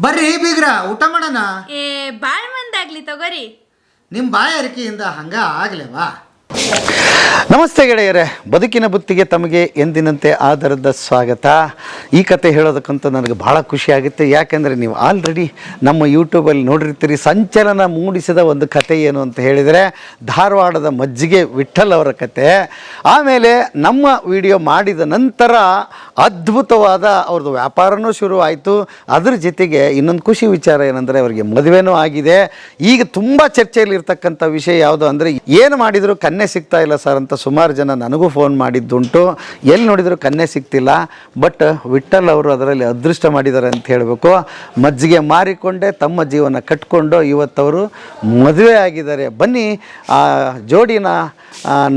ಬರ್ರಿ ಬೀಗ್ರ ಊಟ ಮಾಡೋಣ. ಬಾಳ್ ಮಂದಾಗ್ಲಿ ತಗೋರಿ. ನಿಮ್ಮ ಬಾಯ ಅರಿಕೆಯಿಂದ ಹಂಗ ಆಗ್ಲೇವಾ? ನಮಸ್ತೆ ಗೆಳೆಯರೇ, ಬದುಕಿನ ಬುತ್ತಿಗೆ ತಮಗೆ ಎಂದಿನಂತೆ ಆಧಾರದ ಸ್ವಾಗತ. ಈ ಕತೆ ಹೇಳೋದಕ್ಕಂತೂ ನನಗೆ ಭಾಳ ಖುಷಿಯಾಗುತ್ತೆ. ಯಾಕೆಂದರೆ ನೀವು ಆಲ್ರೆಡಿ ನಮ್ಮ ಯೂಟ್ಯೂಬಲ್ಲಿ ನೋಡಿರ್ತೀರಿ. ಸಂಚಲನ ಮೂಡಿಸಿದ ಒಂದು ಕತೆ ಏನು ಅಂತ ಹೇಳಿದರೆ ಧಾರವಾಡದ ಮಜ್ಜಿಗೆ ವಿಠ್ಠಲ್ ಅವರ ಕತೆ. ಆಮೇಲೆ ನಮ್ಮ ವಿಡಿಯೋ ಮಾಡಿದ ನಂತರ ಅದ್ಭುತವಾದ ಅವ್ರದ್ದು ವ್ಯಾಪಾರನೂ ಶುರುವಾಯಿತು. ಅದ್ರ ಜೊತೆಗೆ ಇನ್ನೊಂದು ಖುಷಿ ವಿಚಾರ ಏನಂದರೆ ಅವರಿಗೆ ಮದುವೆನೂ ಆಗಿದೆ. ಈಗ ತುಂಬ ಚರ್ಚೆಯಲ್ಲಿರ್ತಕ್ಕಂಥ ವಿಷಯ ಯಾವುದು ಅಂದರೆ, ಏನು ಮಾಡಿದರೂ ಕನ್ಯೆ ಸಿಗ್ತಾ ಇಲ್ಲ ಸರ್ ಅಂತ ಸುಮಾರು ಜನ ನನಗೂ ಫೋನ್ ಮಾಡಿದ್ದುಂಟು. ಎಲ್ಲಿ ನೋಡಿದರೂ ಕನ್ಯೆ ಸಿಗ್ತಿಲ್ಲ. ಬಟ್ ವಿಠ್ಠಲ್ ಅವರು ಅದರಲ್ಲಿ ಅದೃಷ್ಟ ಮಾಡಿದ್ದಾರೆ ಅಂತ ಹೇಳಬೇಕು. ಮಜ್ಜಿಗೆ ಮಾರಿಕೊಂಡೆ ತಮ್ಮ ಜೀವನ ಕಟ್ಕೊಂಡು ಇವತ್ತವರು ಮದುವೆ ಆಗಿದ್ದಾರೆ. ಬನ್ನಿ ಆ ಜೋಡಿನ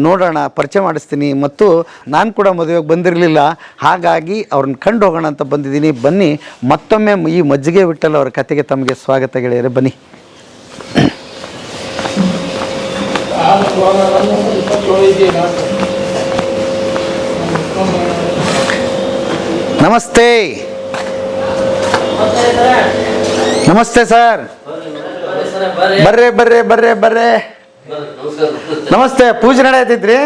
ನೋಡೋಣ, ಪರಿಚಯ ಮಾಡಿಸ್ತೀನಿ. ಮತ್ತು ನಾನು ಕೂಡ ಮದುವೆಗೆ ಬಂದಿರಲಿಲ್ಲ, ಹಾಗಾಗಿ ಅವ್ರನ್ನ ಕಂಡು ಹೋಗೋಣ ಅಂತ ಬಂದಿದ್ದೀನಿ. ಬನ್ನಿ ಮತ್ತೊಮ್ಮೆ ಈ ಮಜ್ಜಿಗೆ ವಿಠ್ಠಲ್ ಅವರ ಕತೆಗೆ ತಮಗೆ ಸ್ವಾಗತ ಗೆಳೆಯರೆ. ಬನ್ನಿ. ನಮಸ್ತೆ. ನಮಸ್ತೆ ಸರ್. ಬರ್ರೆ ಬರ್ರೆ ಬರ್ರೆ ಬರ್ರೆ. ನಮಸ್ತೆ. ಪೂಜೆ ನಡೆಯತೈತ್ರಿ?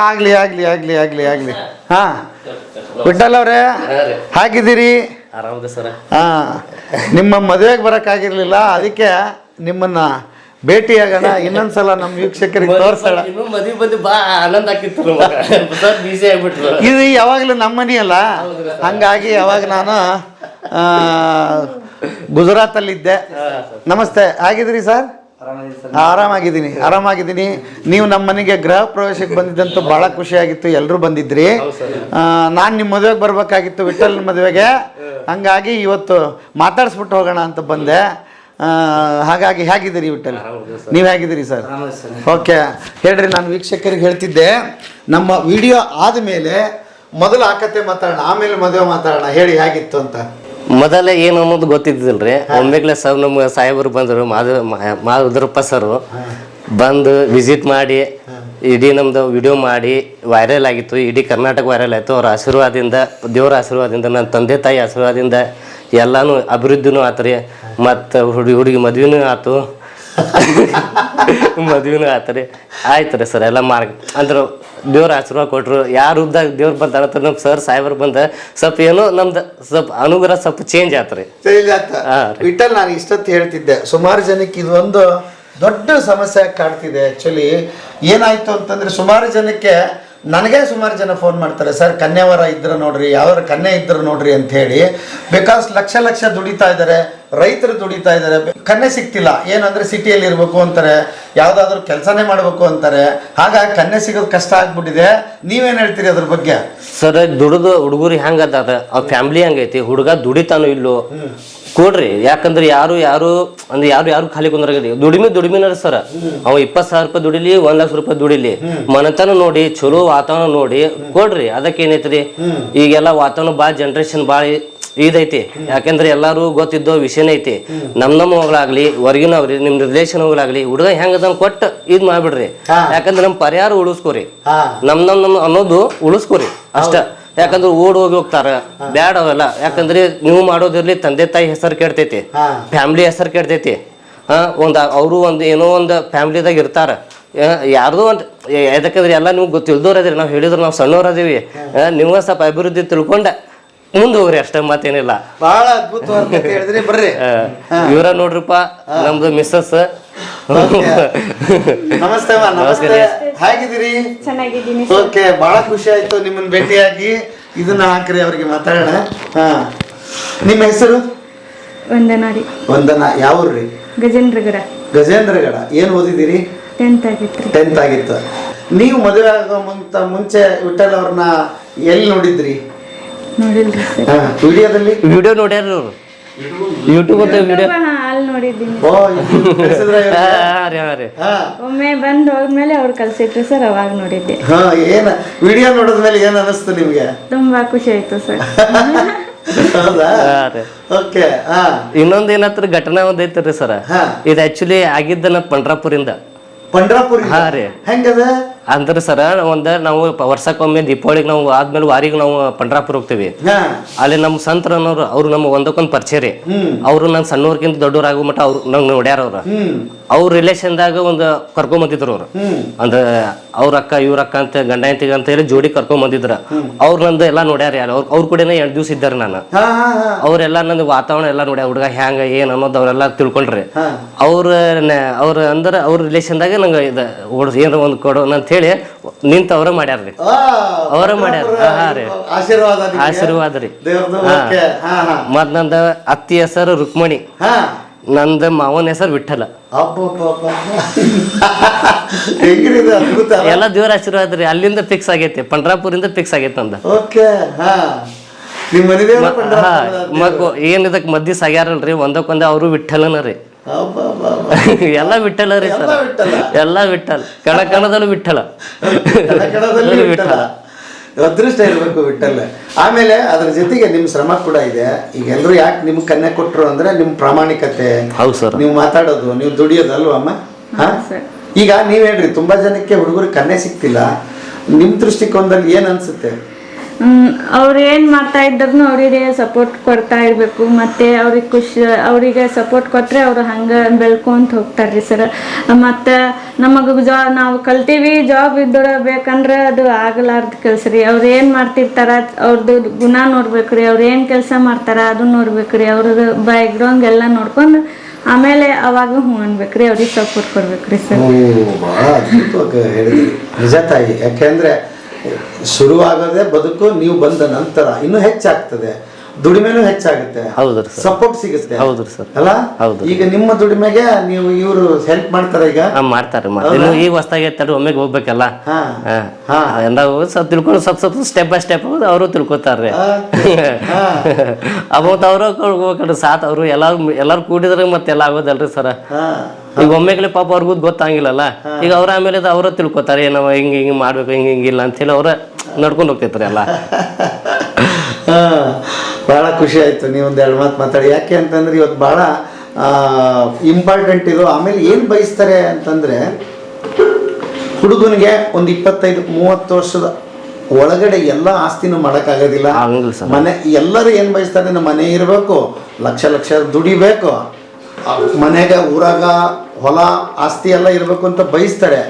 ಆಗ್ಲಿ ಆಗ್ಲಿ ಆಗ್ಲಿ ಆಗ್ಲಿ ಆಗ್ಲಿ. ಹಾ ವಿಠ್ಠಲ್ ಅವರೇ, ಹಾಗಿದ್ದೀರಿ? ನಿಮ್ಮ ಮದುವೆಗೆ ಬರೋಕ್ಕಾಗಿರ್ಲಿಲ್ಲ, ಅದಕ್ಕೆ ನಿಮ್ಮನ್ನ ಭೇಟಿಯಾಗೋಣ, ಇನ್ನೊಂದ್ಸಲ ನಮ್ಮ ವೀಕ್ಷಕರಿಗೆ ತೋರಿಸೋಣ. ಇದು ಯಾವಾಗಲೂ ನಮ್ಮ ಮನೆ ಅಲ್ಲ, ಹಂಗಾಗಿ ಯಾವಾಗ ನಾನು ಗುಜರಾತಲ್ಲಿದ್ದೆ. ನಮಸ್ತೆ, ಆಗಿದ್ದೀರಿ ಸರ್? ಆರಾಮಾಗಿದ್ದೀನಿ. ನೀವು ನಮ್ಮ ಮನೆಗೆ ಗೃಹ ಪ್ರವೇಶಕ್ಕೆ ಬಂದಿದ್ದಂತೂ ಭಾಳ ಖುಷಿಯಾಗಿತ್ತು. ಎಲ್ಲರೂ ಬಂದಿದ್ರಿ. ನಾನು ನಿಮ್ಮ ಮದುವೆಗೆ ಬರ್ಬೇಕಾಗಿತ್ತು, ವಿಠ್ಠಲ್ ಮದುವೆಗೆ. ಹಂಗಾಗಿ ಇವತ್ತು ಮಾತಾಡಿಸ್ಬಿಟ್ಟು ಹೋಗೋಣ ಅಂತ ಬಂದೆ. ಹಾಗಾಗಿ ಹೇಗಿದ್ದೀರಿ ವಿಠ್ಠಲ್? ನೀವು ಹೇಗಿದ್ದೀರಿ ಸರ್? ಓಕೆ, ಹೇಳ್ರಿ. ನಾನು ವೀಕ್ಷಕರಿಗೆ ಹೇಳ್ತಿದ್ದೆ, ನಮ್ಮ ವಿಡಿಯೋ ಆದಮೇಲೆ ಮೊದಲು ಆ ಕತೆ ಮಾತಾಡೋಣ, ಆಮೇಲೆ ಮದುವೆ ಮಾತಾಡೋಣ. ಹೇಳಿ ಹೇಗಿತ್ತು ಅಂತ. ಮೊದಲ ಏನು ಅನ್ನೋದು ಗೊತ್ತಿದ್ದಿಲ್ರಿ. ಒಮ್ಮೆಗ್ಲೆ ಸರ್ ನಮ್ಮ ಸಾಹೇಬರು ಬಂದರು, ಮಾಧುರಪ್ಪ ಸರ್ ಬಂದು ವಿಸಿಟ್ ಮಾಡಿ ಇಡೀ ನಮ್ದು ವಿಡಿಯೋ ಮಾಡಿ ವೈರಲ್ ಆಗಿತ್ತು. ಇಡೀ ಕರ್ನಾಟಕ ವೈರಲ್ ಆಯಿತು. ಅವ್ರ ಆಶೀರ್ವಾದದಿಂದ, ದೇವರ ಆಶೀರ್ವಾದದಿಂದ, ನನ್ನ ತಂದೆ ತಾಯಿ ಆಶೀರ್ವಾದದಿಂದ ಎಲ್ಲಾನು ಅಭಿವೃದ್ಧಿನೂ ಆತು ರೀ. ಮತ್ತು ಹುಡುಗಿ ಮದ್ವೆನೂ ಆಯ್ತು. ಮದ್ವೆನೂ ಆಯ್ತು ರೀ. ಆಯ್ತು ರೀ ಸರ್. ಎಲ್ಲ ಅಂದ್ರೆ ದೇವ್ರ ಆಶೀರ್ವಾದ ಕೊಟ್ಟರು. ಯಾವ ರೂಪದಾಗ ದೇವ್ರು ಬಂದ ನಮ್ಮ ಸರ್ ಸಾಹೇಬರು ಬಂದ ಸ್ವಲ್ಪ ಏನೋ ನಮ್ದು ಸ್ವಲ್ಪ ಅನುಗ್ರಹ ಸ್ವಲ್ಪ ಚೇಂಜ್ ಆಯ್ತು ರೀ. ವಿಠ್ಠಲ್, ನಾನು ಇಷ್ಟೊತ್ತು ಹೇಳ್ತಿದ್ದೆ, ಸುಮಾರು ಜನಕ್ಕೆ ಇದು ಒಂದು ದೊಡ್ಡ ಸಮಸ್ಯೆ ಕಾಡ್ತಿದೆ. ಆ್ಯಕ್ಚುಲಿ ಏನಾಯ್ತು ಅಂತಂದರೆ, ಸುಮಾರು ಜನಕ್ಕೆ, ನನಗೆ ಸುಮಾರು ಜನ ಫೋನ್ ಮಾಡ್ತಾರೆ, ಸರ್ ಕನ್ಯಾವರ ಇದ್ರೆ ನೋಡ್ರಿ, ಯಾವ್ದಾರು ಕನ್ಯೆ ಇದ್ರೆ ನೋಡ್ರಿ ಅಂತ ಹೇಳಿ. ಬಿಕಾಸ್ ಲಕ್ಷ ದುಡಿತಾ ಇದ್ದಾರೆ, ರೈತರು ದುಡಿತಾ ಇದ್ದಾರೆ, ಕನ್ಯೆ ಸಿಗ್ತಿಲ್ಲ. ಏನಂದ್ರೆ ಸಿಟಿಯಲ್ಲಿ ಇರಬೇಕು ಅಂತಾರೆ, ಯಾವುದಾದ್ರೂ ಕೆಲಸನೇ ಮಾಡಬೇಕು ಅಂತಾರೆ. ಹಾಗಾಗಿ ಕನ್ಯೆ ಸಿಗೋದು ಕಷ್ಟ ಆಗ್ಬಿಟ್ಟಿದೆ. ನೀವೇನು ಹೇಳ್ತೀರಿ ಅದ್ರ ಬಗ್ಗೆ? ಸರ್, ದುಡಿದು ಹುಡುಗರು ಹೆಂಗದ, ಅವ್ರ ಫ್ಯಾಮಿಲಿ ಹೆಂಗೈತಿ, ಹುಡುಗ ದುಡಿತಾನೋ ಇಲ್ಲೋ ಕೊಡ್ರಿ. ಯಾಕಂದ್ರೆ ಯಾರು ಖಾಲಿ ಕುಂದ್ರಾಗಲಿ. ದುಡಿಮೆನ ಸರ್. ಅವ 20,000 ರೂಪಾಯಿ ದುಡಿಲಿ, 1,00,000 ರೂಪಾಯಿ ದುಡಿಲಿ, ಮನತನ ನೋಡಿ, ಚಲೋ ವಾತಾವರಣ ನೋಡಿ ಕೊಡ್ರಿ. ಅದಕ್ಕೆ ಏನೈತ್ರಿ, ಈಗೆಲ್ಲ ವಾತಾವರಣ ಭಾಳ ಜನರೇಷನ್ ಭಾಳ ಇದೈತಿ. ಯಾಕಂದ್ರೆ ಎಲ್ಲಾರು ಗೊತ್ತಿದ್ದೋ ವಿಷಯನೇ ಐತಿ. ನಮ್ಮ ಮಗಳಾಗ್ಲಿ, ಹೊರಗಿನವ್ರಿ, ನಿಮ್ ರಿಲೇಷನ್ ಹೋಗ್ಲಾಗ್ಲಿ, ಹುಡುಗ ಹೆಂಗದ ಕೊಟ್ಟು ಇದ್ ಮಾಡ್ಬಿಡ್ರಿ. ಯಾಕಂದ್ರೆ ನಮ್ ಪರಿಹಾರ ಉಳಿಸ್ಕೋರಿ, ನಮ್ ಅನ್ನೋದು ಉಳಿಸ್ಕೋರಿ ಅಷ್ಟ. ಯಾಕಂದ್ರೆ ಓಡ್ ಹೋಗ್ತಾರ, ಬ್ಯಾಡ ಅವೆಲ್ಲ. ಯಾಕಂದ್ರೆ ನೀವು ಮಾಡೋದಿರ್ಲಿ, ತಂದೆ ತಾಯಿ ಹೆಸರು ಕೆಡ್ತೈತಿ, ಫ್ಯಾಮಿಲಿ ಹೆಸರು ಕೆಡ್ತೈತಿ. ಅವರು ಏನೋ ಒಂದು ಫ್ಯಾಮಿಲಿದಾಗ ಇರ್ತಾರ. ಯಾರ್ದೋ ಒಂದು ಯಾಕಂದ್ರೆ ಎಲ್ಲ ನಿಮ್ಗೆ ತಿಳಿದೋರದ್ರಿ. ನಾವು ಹೇಳಿದ್ರು ನಾವು ಸಣ್ಣವ್ರದೀವಿ. ನೀವು ಸ್ವಲ್ಪ ಅಭಿವೃದ್ಧಿ ತಿಳ್ಕೊಂಡ ಮುಂದೆ ಹೋಗ್ರಿ, ಅಷ್ಟ ಮತ್ತೇನಿಲ್ಲ. ಬಹಳ ಅದ್ಭುತವಾದ ಹೇಳಿದ್ರಿ. ಬರ್ರಿ, ಇವರ ನೋಡ್ರಿಪ್ಪ ನಮ್ದು ಮಿಸ್ಸಸ್. ನಮಸ್ತೆ. ನಮಸ್ತೆ, ಹೇಗಿದ್ದೀರಿ? ಚೆನ್ನಾಗಿದ್ದೀನಿ. ಓಕೆ, ಬಹಳ ಖುಷಿ ಆಯ್ತು ನಿಮ್ಮನ್ನ ಭೇಟಿಯಾಗಿ. ಇದನ್ನ ಹಾಕ್ರಿ, ಅವ್ರಿಗೆ ಮಾತಾಡೋಣ. ನಿಮ್ಮ ಹೆಸರು? ವಂದನಾ ರೀ. ವಂದನಾ. ಯಾವ್ರಿ? ಗಜೇಂದ್ರಗಡ. ಗಜೇಂದ್ರಗಡ. ಏನ್ ಓದಿದ್ದೀರಿ? 10th ಆಗಿತ್ತು. 10th ಆಗಿತ್ತು. ನೀವು ಮದುವೆ ಆಗೋ ಮುಂಚೆ ವಿಠ್ಠಲ್ ಅವ್ರನ್ನ ಎಲ್ಲಿ ನೋಡಿದ್ರಿ? ನೋಡಿಲ್ರಿ ಸರ್. ವಿಡಿಯೋದಲ್ಲಿ? ವಿಡಿಯೋ ನೋಡ್ಯಾರ ಅವ್ರು, ಯೂಟ್ಯೂಬ್ ಅಂತ ವಿಡಿಯೋ ಅಲ್ಲಿ ನೋಡಿದ್ದೀನಿ. ಹಾ ಒಮ್ಮೆ ಬಂದು ಹೋದ್ಮೇಲೆ ಅವ್ರು ಕಳ್ಸಿಟ್ರು ಸರ್, ಅವಾಗ ನೋಡಿದ್ದೆ. ಏನ ವಿಡಿಯೋ ನೋಡಿದ್ಮೇಲೆ ಏನ್ ಅನಿಸ್ತು ನಿಮ್ಗೆ? ತುಂಬಾ ಖುಷಿ ಆಯ್ತು ಸರ್. ಹೌದಾ? ಓಕೆ. ಇನ್ನೊಂದ್ ಏನತ್ರ ಘಟನಾ ಒಂದ್ ಐತ್ರಿ ಸರ್. ಇದು ಆಕ್ಚುಲಿ ಆಗಿದ್ದನ ಪಂಡ್ರಾಪುರಿಂದ. ಪಂಡ್ರಾಪುರ? ಹಾ ರೀ. ಹೆಂಗದ? ಅಂದ್ರೆ ಸರ ನಾವು ವರ್ಷಕ್ಕೊಮ್ಮೆ ದೀಪಾವಳಿಗೆ ನಾವು ಆದ್ಮೇಲೆ ವಾರಿಗೆ ನಾವು ಪಂಡ್ರಾಪುರ ಹೋಗ್ತೀವಿ. ಅಲ್ಲಿ ನಮ್ಮ ಸಂತರನ್ನೋರು ಅವ್ರು ನಮ್ಮ ಒಂದಕ್ಕೊಂದು ಪರಿಚಯ ರೀ. ಅವ್ರು ನಾನು ಸಣ್ಣವ್ರಕ್ಕಿಂತ ದೊಡ್ಡವ್ರು ಆಗೋ ಮಟ್ಟ ಅವ್ರು ನಂಗೆ ನೋಡ್ಯಾರ. ಅವ್ರ ರಿಲೇಷನ್ದಾಗ ಒಂದು ಕರ್ಕೊಂಬಂದಿದ್ರು ಅವ್ರು. ಅಂದ್ರೆ ಅವ್ರ ಅಕ್ಕ ಇವ್ರ ಅಕ್ಕ ಅಂತ ಗಂಡ ಹೆಂಡತಿಗೆ ಅಂತ ಹೇಳಿ ಜೋಡಿ ಕರ್ಕೊಂಬಂದಿದ್ರ. ಅವ್ರು ನಂದು ಎಲ್ಲ ನೋಡ್ಯಾರ. ಅವ್ರ ಕೂಡನೇ 2 ದಿವ್ಸ ಇದ್ದಾರೆ ನಾನು. ಅವ್ರೆಲ್ಲ ನಂದು ವಾತಾವರಣ ಎಲ್ಲ ನೋಡ್ಯಾರ. ಹುಡುಗ ಹ್ಯಾಂಗ ಏನ್ ಅನ್ನೋದು ಅವರೆಲ್ಲ ತಿಳ್ಕೊಂಡ್ರಿ. ಅವ್ರ ಅಂದ್ರೆ ಅವ್ರ ರಿಲೇಷನ್ದಾಗ ನಂಗೆ ಏನಾರ ಒಂದು ಕೊಡೋಣ ಅಂತ ಹೇಳಿ ನಿಂತ ಅವ್ರ ಮಾಡ್ಯಾರ್ರಿ. ಅವರ ಮಾಡ್ಯಾರ. ಆಶೀರ್ವಾದ ರೀ. ಮತ್ ನಂದ ಅತ್ತಿ ಹೆಸರು ರುಕ್ಮಣಿ, ನಂದ ಮಾವನ ಹೆಸರು ವಿಠಲ. ಎಲ್ಲ ದೇವ್ರ ಆಶೀರ್ವಾದ ರೀ. ಅಲ್ಲಿಂದ ಫಿಕ್ಸ್ ಆಗೈತಿ, ಪಂಡ್ರಾಪುರಿಂದ ಫಿಕ್ಸ್ ಆಗೈತಿ ನಂದ. ಏನ್ ಇದಕ್ ಮದ್ದಿ ಸಾಗ್ಯಾರಲ್ರಿ ಒಂದಕ್ಕೊಂದ ಅವರು ವಿಠಲನ ರೀ. ಎಲ್ಲ ವಿಠಲ ರೀ ಸರ್. ಎಲ್ಲ ವಿಠಲ್. ಕಣದಲ್ಲೂ ವಿಠಲ. ಅದೃಷ್ಟ ಇರ್ಬೇಕು ವಿಠಲ್. ಆಮೇಲೆ ಅದ್ರ ಜೊತೆಗೆ ನಿಮ್ ಶ್ರಮ ಕೂಡ ಇದೆ. ಈಗ ಎಲ್ರು ಯಾಕೆ ನಿಮ್ಗೆ ಕನ್ಯಾ ಕೊಟ್ರು ಅಂದ್ರೆ ನಿಮ್ ಪ್ರಾಮಾಣಿಕತೆ, ಹೌದು ಸರ್, ನೀವು ಮಾತಾಡೋದು, ನೀವು ದುಡಿಯೋದು ಅಲ್ವಾ ಅಮ್ಮ? ಈಗ ನೀವ್ ಹೇಳ್ರಿ ತುಂಬಾ ಜನಕ್ಕೆ ಹುಡುಗರಿಗೆ ಕನ್ಯಾ ಸಿಕ್ತಿಲ್ಲ. ನಿಮ್ ದೃಷ್ಟಿಕೋನದಲ್ಲಿ ಏನ್ ಅನ್ಸುತ್ತೆ? ಅವ್ರು ಏನು ಮಾಡ್ತಾ ಇದ್ರು ಅವರಿಗೆ ಸಪೋರ್ಟ್ ಕೊಡ್ತಾ ಇರಬೇಕು. ಮತ್ತು ಅವ್ರಿಗೆ ಅವರಿಗೆ ಸಪೋರ್ಟ್ ಕೊಟ್ಟರೆ ಅವರು ಹಂಗೆ ಬೆಳ್ಕೊಂತ ಹೋಗ್ತಾರೆ ಸರ್. ಮತ್ತು ನಮಗೆ ನಾವು ಕಲ್ತೀವಿ ಜಾಬ್ ಇದ್ದವ್ರ ಬೇಕಂದ್ರೆ ಅದು ಆಗಲಾರ್ದ ಕೆಲಸ ರೀ. ಅವ್ರು ಏನು ಮಾಡ್ತಿರ್ತಾರ ಅವ್ರದ್ದು ಗುಣ ನೋಡ್ಬೇಕು ರೀ. ಅವ್ರು ಏನು ಕೆಲಸ ಮಾಡ್ತಾರ ಅದನ್ನ ನೋಡ್ಬೇಕು ರೀ. ಅವ್ರದ್ದು ಬ್ಯಾಕ್ಗ್ರೌಂಡ್ ಎಲ್ಲ ನೋಡ್ಕೊಂಡು ಆಮೇಲೆ ಅವಾಗ ಹ್ಞೂ ಅನ್ಬೇಕ್ರಿ. ಅವ್ರಿಗೆ ಸಪೋರ್ಟ್ ಕೊಡ್ಬೇಕ್ರಿ ಸರ್. ಭಾಳ ಅದ್ಭುತವಾಗಿ ಹೇಳಿದ್ರಿ ನಿಜ ತಾಯಿ. ಯಾಕೆಂದ್ರೆ ಶುರುವಾಗದೆ ಬದುಕು ನೀವು ಬಂದ ನಂತರ ಇನ್ನೂ ಹೆಚ್ಚಾಗ್ತದೆ, ದುಡಿಮೆನೂ ಹೆಚ್ಚಾಗುತ್ತೆ, ಸಪೋರ್ಟ್ ಸಿಗುತ್ತೆ. ಹೌದ್ರಿ ಸರ್. ಅಲ್ಲ ಈಗ ನಿಮ್ಮ ದುಡಿಮೆಗೆ ನೀವು ಇವರು ಹೆಲ್ಪ್ ಮಾಡ್ತಾರೆ. ಈಗ ಮಾಡ್ತಾರೆ. ಈಗ ಹೊಸ್ತಾಗಿ ಒಮ್ಮೆಗೆ ಹೋಗ್ಬೇಕಲ್ಲ, ತಿಳ್ಕೊಂಡು ಸ್ವಲ್ಪ ಸ್ಟೆಪ್ ಬೈ ಸ್ಟೆಪ್ ಅವರು ತಿಳ್ಕೊತಾರ್ರಿ. ಅವತ್ತು ಅವರು ಹೋಗ್ಬೇಕಲ್ರಿ ಸಾತ್. ಅವರು ಎಲ್ಲಾರು ಕೂಡಿದ್ರೆ ಮತ್ತೆಲ್ಲ ಆಗೋದಲ್ರಿ ಸರ್. ಈಗ ಒಮ್ಮೆಗ್ಲೆ ಪಾಪ ಅವ್ರಿಗೂ ಗೊತ್ತಾಗಿಲ್ಲಲ್ಲ. ಈಗ ಅವ್ರ ಆಮೇಲೆ ಅವ್ರ ತಿಳ್ಕೊತಾರೆ ಏನವ ಹಿಂಗ್ ಮಾಡ್ಬೇಕು, ಹಿಂಗಿಲ್ಲ ಅಂತ ಹೇಳಿ ಅವ್ರ ನಡ್ಕೊಂಡು ಹೋಗ್ತೈತ್ರಿ ಎಲ್ಲ. ಬಹಳ ಖುಷಿ ಆಯ್ತು ನೀವೊಂದು 2 ಮಾತು ಮಾತಾಡಿ. ಯಾಕೆ ಅಂತಂದ್ರೆ ಇವತ್ತು ಬಹಳ ಇಂಪಾರ್ಟೆಂಟ್ ಇದು. ಆಮೇಲೆ ಏನು ಬಯಸ್ತಾರೆ ಅಂತಂದ್ರೆ ಹುಡುಗನಿಗೆ ಒಂದು 25-30 ವರ್ಷದ ಒಳಗಡೆ ಎಲ್ಲ ಆಸ್ತಿನೂ ಮಾಡೋಕ್ಕಾಗೋದಿಲ್ಲ. ಮನೆ ಎಲ್ಲರೂ ಏನು ಬಯಸ್ತಾರೆ, ನಮ್ಮ ಮನೆ ಇರಬೇಕು, ಲಕ್ಷ ದುಡಿಬೇಕು, ಮನೆಗೆ ಊರಾಗ ಹೊಲ ಆಸ್ತಿ ಎಲ್ಲ ಇರಬೇಕು ಅಂತ ಬಯಸ್ತಾರೆ.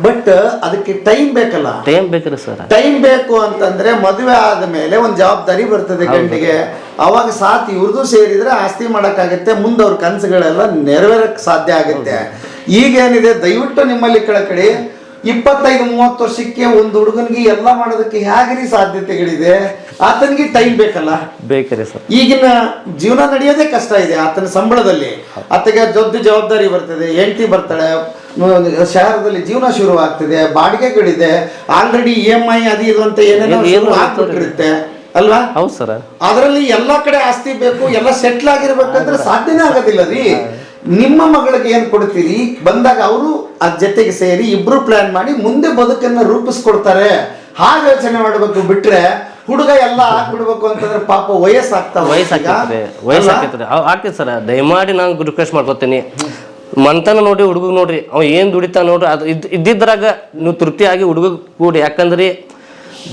ಬಟ್ ಅದಕ್ಕೆ ಟೈಮ್ ಬೇಕಲ್ಲ. ಟೈಮ್ ಬೇಕ್ರಿ ಸರ್. ಟೈಮ್ ಬೇಕು ಅಂತಂದ್ರೆ ಮದುವೆ ಆದ ಮೇಲೆ ಒಂದು ಜವಾಬ್ದಾರಿ ಬರ್ತದೆ ಗಂಡಿಗೆ. ಅವಾಗ ಸಾಥ್ ಇವ್ರದ್ದು ಸೇರಿದ್ರೆ ಆಸ್ತಿ ಮಾಡೋಕ್ಕಾಗತ್ತೆ, ಮುಂದೆ ಅವ್ರ ಕನಸುಗಳೆಲ್ಲ ನೆರವೇರಕ್ಕೆ ಸಾಧ್ಯ ಆಗುತ್ತೆ. ಈಗೇನಿದೆ ದಯವಿಟ್ಟು ನಿಮ್ಮಲ್ಲಿ ಕಳಕಳಿ 25-30 ವರ್ಷಕ್ಕೆ ಒಂದು ಹುಡುಗನಿಗೆ ಎಲ್ಲ ಮಾಡೋದಕ್ಕೆ ಹೇಗ್ರಿ ಸಾಧ್ಯತೆಗಳಿದೆ? ಆತನಿಗೆ ಟೈಮ್ ಬೇಕಲ್ಲ. ಬೇಕ್ರಿ ಸರ್. ಈಗಿನ ಜೀವನ ನಡೆಯೋದೇ ಕಷ್ಟ ಇದೆ. ಆತನ ಸಂಬಳದಲ್ಲಿ ಆತಗೆ ದೊಡ್ಡ ಜವಾಬ್ದಾರಿ ಬರ್ತದೆ, ಹೆಂಡತಿ ಬರ್ತಾಳೆ, ಶಹರದಲ್ಲಿ ಜೀವನ ಶುರು ಆಗ್ತದೆ, ಬಾಡಿಗೆಗಳಿದೆ, ಆಲ್ರೆಡಿ EMI ಅದು ಇದು ಅಂತ ಏನೇನೋ ಆಗ್ಬಿಟ್ಟಿರುತ್ತೆ ಅಲ್ವಾ? ಹೌದು ಸರ್. ಅದರಲ್ಲಿ ಎಲ್ಲಾ ಕಡೆ ಆಸ್ತಿ ಬೇಕು, ಎಲ್ಲ ಸೆಟ್ಲ್ ಆಗಿರ್ಬೇಕಂದ್ರೆ ಸಾಧ್ಯನೇ ಆಗೋದಿಲ್ಲ ರೀ. ನಿಮ್ಮ ಮಗಳಿಗೆ ಏನ್ ಕೊಡ್ತೀರಿ ಬಂದಾಗ ಅವರು ಅದ್ ಜೊತೆಗೆ ಸೇರಿ ಇಬ್ರು ಪ್ಲಾನ್ ಮಾಡಿ ಮುಂದೆ ಬದುಕನ್ನ ರೂಪಿಸ್ಕೊಡ್ತಾರೆ. ಹಾಗೆ ಯೋಚನೆ ಮಾಡ್ಬೇಕು. ಬಿಟ್ರೆ ಹುಡುಗ ಎಲ್ಲ ಆಗ್ಬಿಡ್ಬೇಕು ಅಂತಂದ್ರೆ ಪಾಪ ವಯಸ್ಸಾಗ್ತೈತ್ರಿ ಸರ್. ದಯಮಾಡಿ ನಾನು ರಿಕ್ವೆಸ್ಟ್ ಮಾಡ್ಕೊತೀನಿ, ಮಂತನ ನೋಡಿ ಹುಡುಗ ನೋಡ್ರಿ, ಅವ ಏನ್ ದುಡಿತಾ ನೋಡ್ರಿ, ಅದು ಇದ್ದಿದ್ರಾಗ ನೀವು ತೃಪ್ತಿ ಆಗಿ ಹುಡುಗ ಕೂಡಿ. ಯಾಕಂದ್ರಿ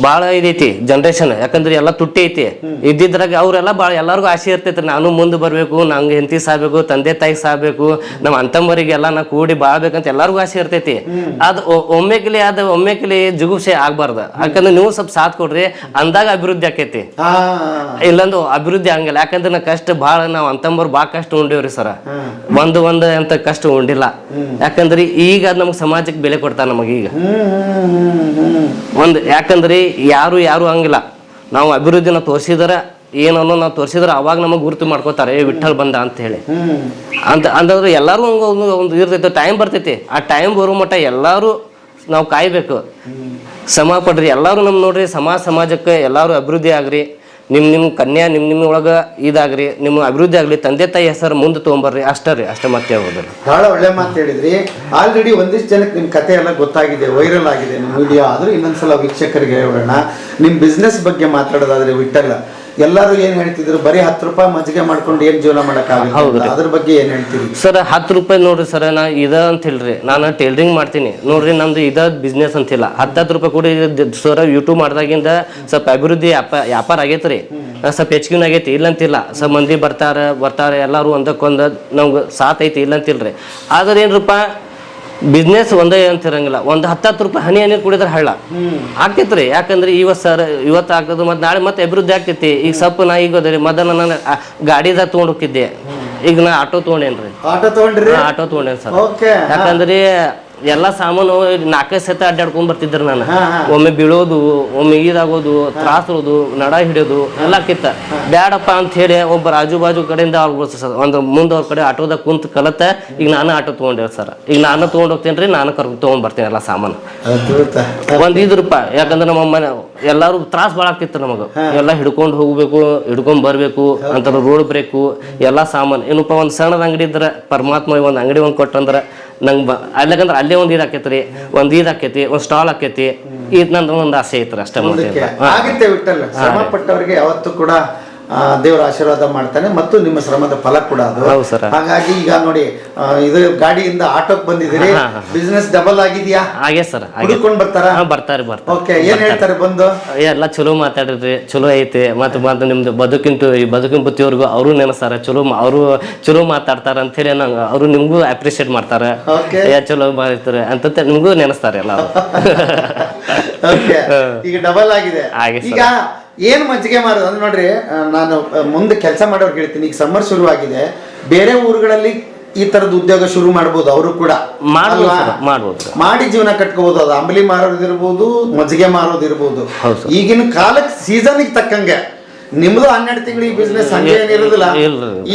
ಭಾಳ ಇದೈತಿ ಜನ್ರೇಷನ್. ಯಾಕಂದ್ರೆ ಎಲ್ಲ ತುಟ್ಟಿ ಐತಿ. ಇದ್ದಿದ್ರಾಗ ಅವ್ರೆಲ್ಲ ಭಾಳ ಎಲ್ಲರಿಗೂ ಆಸೆ ಇರ್ತೈತ್ರಿ, ನಾನು ಮುಂದೆ ಬರ್ಬೇಕು, ನಂಗೆ ಹೆಂಡತಿ ಸಾಬೇಕು, ತಂದೆ ತಾಯಿ ಸಾಬೇಕು, ನಮ್ಮ ಅಂತಮ್ಮರಿಗೆಲ್ಲ ನಾ ಕೂಡಿ ಬಾಳ್ಬೇಕಂತ ಎಲ್ಲರಿಗೂ ಆಸೆ ಇರ್ತೈತಿ. ಅದು ಒಮ್ಮೆಕ್ಲಿ ಜುಗುಪ್ಸೆ ಆಗ್ಬಾರ್ದು. ಯಾಕಂದ್ರೆ ನೀವು ಸ್ವಲ್ಪ ಸಾಥ್ ಕೊಡ್ರಿ, ಅಂದಾಗ ಅಭಿವೃದ್ಧಿ ಆಕೈತಿ. ಇಲ್ಲಂದು ಅಭಿವೃದ್ಧಿ ಹಂಗಿಲ್ಲ. ಯಾಕಂದ್ರೆ ನಾ ಕಷ್ಟ ಭಾಳ, ನಾವು ಅಂತಂಬರ್ ಭಾಳ ಕಷ್ಟ ಉಂಡೇವ್ರಿ ಸರ. ಒಂದು ಅಂತ ಕಷ್ಟ ಉಂಡಿಲ್ಲ. ಯಾಕಂದ್ರೆ ಈಗ ನಮ್ಗೆ ಸಮಾಜಕ್ಕೆ ಬೆಲೆ ಕೊಡ್ತಾರ ನಮಗೀಗ ಒಂದು. ಯಾಕಂದ್ರೆ ಯಾರು ಹಂಗಿಲ್ಲ. ನಾವು ಅಭಿವೃದ್ಧಿನ ತೋರಿಸಿದಾರ ಏನನ್ನೋ ನಾವು ತೋರಿಸಿದ್ರೆ ಅವಾಗ ನಮಗೆ ಗುರುತು ಮಾಡ್ಕೋತಾರೆ, ವಿಠಲ್ ಬಂದ ಅಂತ ಹೇಳಿ. ಅಂತಂದ್ರೆ ಎಲ್ಲರೂ ಒಂದು ಇರ್ತೈತೆ, ಟೈಮ್ ಬರ್ತೈತಿ. ಆ ಟೈಮ್ ಬರೋ ಮಟ್ಟ ಎಲ್ಲರೂ ನಾವು ಕಾಯ್ಬೇಕು. ಶ್ರಮ ಪಡ್ರಿ ಎಲ್ಲರೂ. ನೋಡ್ರಿ ಸಮಾಜಕ್ಕೆ ಎಲ್ಲರೂ ಅಭಿವೃದ್ಧಿ ಆಗ್ರಿ. ನಿಮ್ಮ ಕನ್ಯಾ ನಿಮ್ಮ ಒಳಗೆ ಇದಾಗ್ರಿ, ನಿಮ್ಮ ಅಭಿವೃದ್ಧಿ ಆಗಲಿ, ತಂದೆ ತಾಯಿ ಹೆಸರು ಮುಂದೆ ತೊಗೊಂಬರ್ರಿ. ಅಷ್ಟೇ ಮತ್ತೆ ಹೇಳ್ಬೋದಲ್ಲ. ಬಹಳ ಒಳ್ಳೆ ಮಾತು ಹೇಳಿದ್ರಿ. ಆಲ್ರೆಡಿ ಒಂದಿಷ್ಟು ಜನಕ್ಕೆ ನಿಮ್ಮ ಕತೆ ಎಲ್ಲ ಗೊತ್ತಾಗಿದೆ, ವೈರಲ್ ಆಗಿದೆ ನಿಮ್ಮ ವಿಡಿಯೋ. ಆದರೂ ಇನ್ನೊಂದ್ಸಲ ವೀಕ್ಷಕರಿಗೆ ಹೇಳೋಣ. ನಿಮ್ಮ ಬಿಸ್ನೆಸ್ ಬಗ್ಗೆ ಮಾತಾಡೋದಾದ್ರೆ ವಿಠಲ್, ಎಲ್ಲರೂ ಏನ್ ಹೇಳ್ತಿದ್ರು ಬರೀ 10 ರೂಪಾಯಿ ಮಜ್ಜಿಗೆ ಮಾಡ್ಕೊಂಡು ಏನ್ ಜೀವನ ಮಾಡಕ್ಕಾಗಲ್ಲ, ಅದ್ರ ಬಗ್ಗೆ ಏನ್ ಹೇಳ್ತೀರಿ ಸರ್? 10 ರೂಪಾಯಿ ನೋಡ್ರಿ ಸರ್, ನಾ ಇದ ಅಂತ ಹೇಳ್ರಿ, ನಾನು ಟೈಲರಿಂಗ್ ಮಾಡ್ತೀನಿ ನೋಡ್ರಿ, ನಮ್ದು ಇದ ಬಿಸ್ನೆಸ್ ಅಂತಿಲ್ಲ. 10 ರೂಪಾಯಿ ಕೂಡ ಸರ್ ಯೂಟ್ಯೂಬ್ ಮಾಡ್ದಾಗಿಂದ ಸ್ವಲ್ಪ ಅಭಿವೃದ್ಧಿ ವ್ಯಾಪಾರ ಆಗೈತ್ರಿ, ಸ್ವಲ್ಪ ಹೆಚ್ಚಿಗೆ ಆಗೈತಿ, ಇಲ್ಲಂತಿಲ್ಲ. ಸ್ವಲ್ಪ ಮಂದಿ ಬರ್ತಾರೆ ಎಲ್ಲಾರು ಒಂದಕ್ಕೊಂದು ನಮ್ಗೆ ಸಾತ್ ಐತಿ, ಇಲ್ಲಂತಿಲ್ರಿ. ಆದ್ರೆ ಏನ್ರಪ್ಪ, ಬಿಸ್ನೆಸ್ ಒಂದೇ ಅಂತ ಇರಂಗಿಲ್ಲ. ಒಂದು 10 ರೂಪಾಯಿ ಹನಿ ಕುಡಿದ್ರೆ ಹಳ್ಳ ಆಗ್ತೈತ್ರಿ. ಯಾಕಂದ್ರೆ ಇವತ್ತು ಆಗ್ತದ, ಮತ್ತೆ ನಾಳೆ ಮತ್ತೆ ಅಭಿವೃದ್ಧಿ ಆಗ್ತೈತಿ. ಈಗ ಸ್ವಲ್ಪ ನಾ ಈಗ ಮೊದಲ ನಾನು ಗಾಡಿದಾಗ ತೊಗೊಂಡ್ ಹೋಗಿದ್ದೆ, ಈಗ ನಾ ಆಟೋ ತೊಗೊಂಡೇನ್ರಿ. ಆಟೋ ತೊಗೊಂಡೇನ್ ಸರ್. ಯಾಕಂದ್ರೆ ಎಲ್ಲಾ ಸಾಮಾನು 4 ಸತ ಅಡ್ಡಾಡ್ಕೊಂಡ್ ಬರ್ತಿದ್ರು ನಾನು. ಒಮ್ಮೆ ಬೀಳೋದು, ಒಮ್ಮೆ ಈದಾಗೋದು, ತ್ರಾಸೋದು, ನಡ ಹಿಡಿಯೋದು ಎಲ್ಲ ಕಿತ್ತ. ಬ್ಯಾಡಪ್ಪ ಅಂತ ಹೇಳಿ ಒಬ್ಬರು ಆಜು ಬಾಜು ಕಡೆಯಿಂದ ಒಂದು ಮುಂದೆ ಅವ್ರ ಕಡೆ ಆಟೋದಾಗ ಕುಂತ ಕಲತ್ತ ಈಗ ನಾನು ಆಟೋ ತೊಗೊಂಡೇವ್ ಸರ್. ಈಗ ನಾನು ತೊಗೊಂಡ್ ಹೋಗ್ತೇನ್ರಿ, ನಾನು ತೊಗೊಂಡ್ ಬರ್ತೀನಿ ಎಲ್ಲ ಸಾಮಾನು. ಒಂದ್ 5 ರೂಪಾಯಿ. ಯಾಕಂದ್ರೆ ನಮ್ಮ ಮನೆ ಎಲ್ಲಾರು ತ್ರಾಸ ಭಾಳ ಆಗ್ತಿತ್ತು ನಮಗ. ಎಲ್ಲ ಹಿಡ್ಕೊಂಡು ಹೋಗ್ಬೇಕು, ಹಿಡ್ಕೊಂಡ್ ಬರ್ಬೇಕು ಅಂತ ರೋಡ್ ಬ್ರೇಕು ಎಲ್ಲಾ ಸಾಮಾನು. ಏನಪ್ಪ ಒಂದ್ ಸಣ್ಣದ ಅಂಗಡಿ ಇದ್ರ ಪರಮಾತ್ಮ ಒಂದ್ ಅಂಗಡಿ ಒಂದ್ ಕೊಟ್ಟಂದ್ರ ನಂಗೆ ಅಲ್ಲಕಂದ್ರೆ ಅಲ್ಲೇ ಒಂದ್ ಆಕೈತ್ರಿ, ಒಂದ್ ಆಕೈತಿ, ಒಂದ್ ಸ್ಟಾಲ್ ಆಕೈತಿ. ಇದು ನಂದು ಒಂದು ಆಸೆ ಐತ್ರಿ ಅಷ್ಟೇ. ಆಗುತ್ತೆ ವಿಠಲ್, ಶ್ರಮ ಪಟ್ಟವರಿಗೆ ಯಾವತ್ತೂ ಕೂಡ ದೇವರ ಆಶೀರ್ವಾದ ಮಾಡ್ತಾನೆ ಮತ್ತು ನಿಮ್ಮ ಶ್ರಮದ ಫಲ ಕೂಡ ಅದು. ಹಾಗಾಗಿ ಈಗ ನೋಡಿ, ಇದು ಗಾಡಿಯಿಂದ ಆಟೋಕ್ ಬಂದಿದ್ದೀರಿ, ಬಿಸ್ನೆಸ್ ಡಬಲ್ ಆಗಿದ್ಯಾ? ಹಾಗೆ ಸರ್, ಹುಡುಕೊಂಡು ಬರ್ತಾರ? ಬರ್ತಾರೆ. ಓಕೆ, ಏನ್ ಹೇಳ್ತಾರೆ ಬಂದು? ಎಲ್ಲ ಚಲೋ ಮಾತಾಡಿದ್ರಿ, ಚಲೋ ಐತಿ. ಮತ್ತೆ ನಿಮ್ದು ಬದುಕಿನ ಬುತ್ತಿಯವ್ರಿಗೂ ಅವರು ನೆನೆಸ್ತಾರ, ಅವರು ಚಲೋ ಮಾತಾಡ್ತಾರ ಅಂತ ಹೇಳಿ ಅವರು ನಿಮ್ಗೂ ಅಪ್ರಿಶಿಯೇಟ್ ಮಾಡ್ತಾರ. ಚಲೋ ಮಾಡ್ತಾರೆ ಅಂತ ನಿಮ್ಗೂ ನೆನೆಸ್ತಾರೆ ಎಲ್ಲ. ಈಗ ಡಬಲ್ ಆಗಿದೆ. ಈಗ ಏನ್ ಮಜ್ಜಿಗೆ ಮಾರೋದು ಅಂದ್ರೆ ನೋಡ್ರಿ, ನಾನು ಮುಂದೆ ಕೆಲಸ ಮಾಡೋರ್ಗೆ ಹೇಳ್ತೀನಿ, ಈಗ ಸಮ್ಮರ್ ಶುರು ಆಗಿದೆ, ಬೇರೆ ಊರುಗಳಲ್ಲಿ ಈ ತರದ ಉದ್ಯೋಗ ಶುರು ಮಾಡ್ಬೋದು, ಅವರು ಕೂಡ ಮಾಡಿ ಜೀವನ ಕಟ್ಕೋಬಹುದು. ಅದು ಅಂಬಲಿ ಮಾರೋದಿರ್ಬೋದು, ಮಜ್ಜಿಗೆ ಮಾರೋದಿರ್ಬೋದು. ಈಗಿನ ಕಾಲಕ್ಕೆ ಸೀಸನ್ ತಕ್ಕಂಗೆ ನಿಮ್ದು 12 ತಿಂಗಳು ಈ ಬಿಸ್ನೆಸ್ ಹಂಗೆ ಏನಿರೋದಿಲ್ಲ.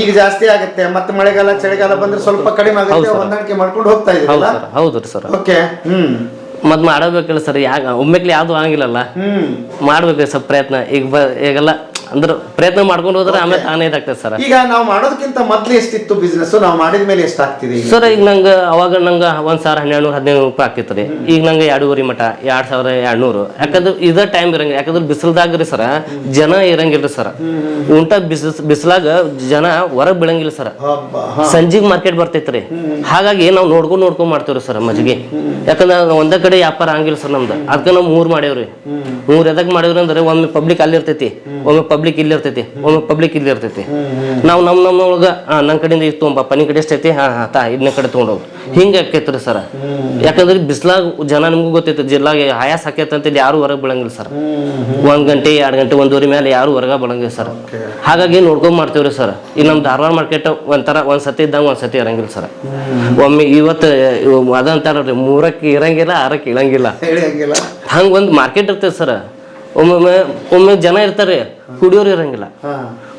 ಈಗ ಜಾಸ್ತಿ ಆಗುತ್ತೆ, ಮತ್ತೆ ಮಳೆಗಾಲ ಚಳಿಗಾಲ ಬಂದ್ರೆ ಸ್ವಲ್ಪ ಕಡಿಮೆ ಆಗುತ್ತೆ, ಹೊಂದಾಣಿಕೆ ಮಾಡ್ಕೊಂಡು ಹೋಗ್ತಾ ಇದ್ದೀರಲ್ಲ? ಹೌದು ಸರ್. ಓಕೆ. ಮತ್ ಮಾಡಬೇಕಲ್ಲ ಸರ್, ಒಮ್ಮೆಕ್ಲಿ ಯಾವ್ದು ಆಗಿಲ್ಲಲ್ಲ, ಮಾಡ್ಬೇಕು ಸ್ವಲ್ಪ ಪ್ರಯತ್ನ. ಈಗೆಲ್ಲ ಅಂದ್ರೆ ಪ್ರಯತ್ನ ಮಾಡ್ಕೊಂಡು ಹೋದ್ರೆ ಆಮೇಲೆ ತಾನೇ ಇದಾಗ್ತದೆ ಸರ್. ಈಗ ನಾವು ಮಾಡೋದಕ್ಕಿಂತ ಮೊದ್ಲು ಎಷ್ಟಿತ್ತು ಬಿಸ್ನೆಸ್, ನಾವು ಮಾಡಿದ ಮೇಲೆ ಎಷ್ಟಾಗ್ತಿದೆ ಸರ್? ಈಗ ನಂಗೆ ಅವಾಗ 1,1200-1,500 ರೂಪಾಯಿ ಆಗ್ತಿತ್ತು. ಈಗ ನಂಗೆ 2.5 ಮಟ 2,200. ಯಾಕಂದ್ರೆ ಇದ ಟೈಮ್ ಇರಂಗಿಲ್ಲ. ಯಾಕಂದ್ರೆ ಬಿಸಿಲ್ದಾಗ್ರಿ ಸರ್, ಜನ ಇರಂಗಿಲ್ರಿ ಸರ್. ಬಿಸಿಲಾಗ ಜನ ಹೊರಗ್ ಬೀಳಂಗಿಲ್ಲ ಸರ್. ಸಂಜಿಗ್ ಮಾರ್ಕೆಟ್ ಬರ್ತೈತ್ರಿ. ಹಾಗಾಗಿ ನಾವು ನೋಡ್ಕೊಂಡ್ ಮಾಡ್ತೇವ್ರಿ ಸರ್ ಮಜ್ಜಿಗೆ. ಯಾಕಂದ್ರೆ ಒಂದೇ ಕಡೆ ವ್ಯಾಪಾರ ಆಗಿಲ್ಲ ಸರ್ ನಮ್ದು. ಅದಕ್ಕೆ ನಾವು 3 ಮಾಡೇವ್ರಿ. 3 ಎದಕ್ ಮಾಡೇವ್ರಿ ಅಂದ್ರೆ, ಒಮ್ಮೆ ಪಬ್ಲಿಕ್ ಅಲ್ಲಿ ಇರ್ತೈತಿ, ಒಮ್ಮೆ ಪಬ್ಲಿಕ್ ಇಲ್ಲಿ ಇರ್ತೈತಿ, ಒಮ್ಮೆ ಪಬ್ಲಿಕ್ ಇಲ್ಲಿ ಇರ್ತೈತಿ. ನಾವು ನಮ್ಮೊಳಗ ನನ್ನ ಕಡೆಯಿಂದ ಇದು ತೊಗೊಂಬಪ್ಪ, ನಿನ್ ಕಡೆ ಎಷ್ಟೈತಿ, ಇದನ್ನ ಕಡೆ ತೊಗೊಂಡೋಗಿ ಹಿಂಗೆ ಆಕೈತ್ರಿ ಸರ್. ಯಾಕಂದ್ರೆ ಬಿಸ್ಲಾಗ ಜನ ನಿಮ್ಗೂ ಗೊತ್ತೈತಿ, ಜಿಲ್ಲಾಗ ಆಯಾಸ ಆಕೈತೆ ಅಂತೇಳಿ ಯಾರು ಹೊರಗೆ ಬೀಳಂಗಿಲ್ಲ ಸರ್. 1 ಗಂಟೆ 2 ಗಂಟೆ 1:30 ಮೇಲೆ ಯಾರು ಹೊರಗೆ ಬೀಳಂಗಿಲ್ಲ ಸರ್. ಹಾಗಾಗಿ ನೋಡ್ಕೊಂಡ್ ಮಾಡ್ತೇವ್ರಿ ಸರ್. ಈಗ ನಮ್ ಧಾರವಾಡ ಮಾರ್ಕೆಟ್ ಒಂದ್ ಸತಿ ಇದ್ದಂಗ ಒಂದ್ ಸತಿ ಇರಂಗಿಲ್ಲ ಸರ್. ಒಮ್ಮೆ ಇವತ್ತು ಅದಂತಾರ್ರಿ, 3ಕ್ಕೆ ಇರಂಗಿಲ್ಲ, 6ಕ್ಕೆ ಇಳಂಗಿಲ್ಲ, ಹಂಗ ಒಂದ್ ಮಾರ್ಕೆಟ್ ಇರ್ತೈತಿ ಸರ್. ಒಮ್ಮೆ ಜನ ಇರ್ತಾರೆ, ಕುಡಿಯೋರು ಇರಂಗಿಲ್ಲ.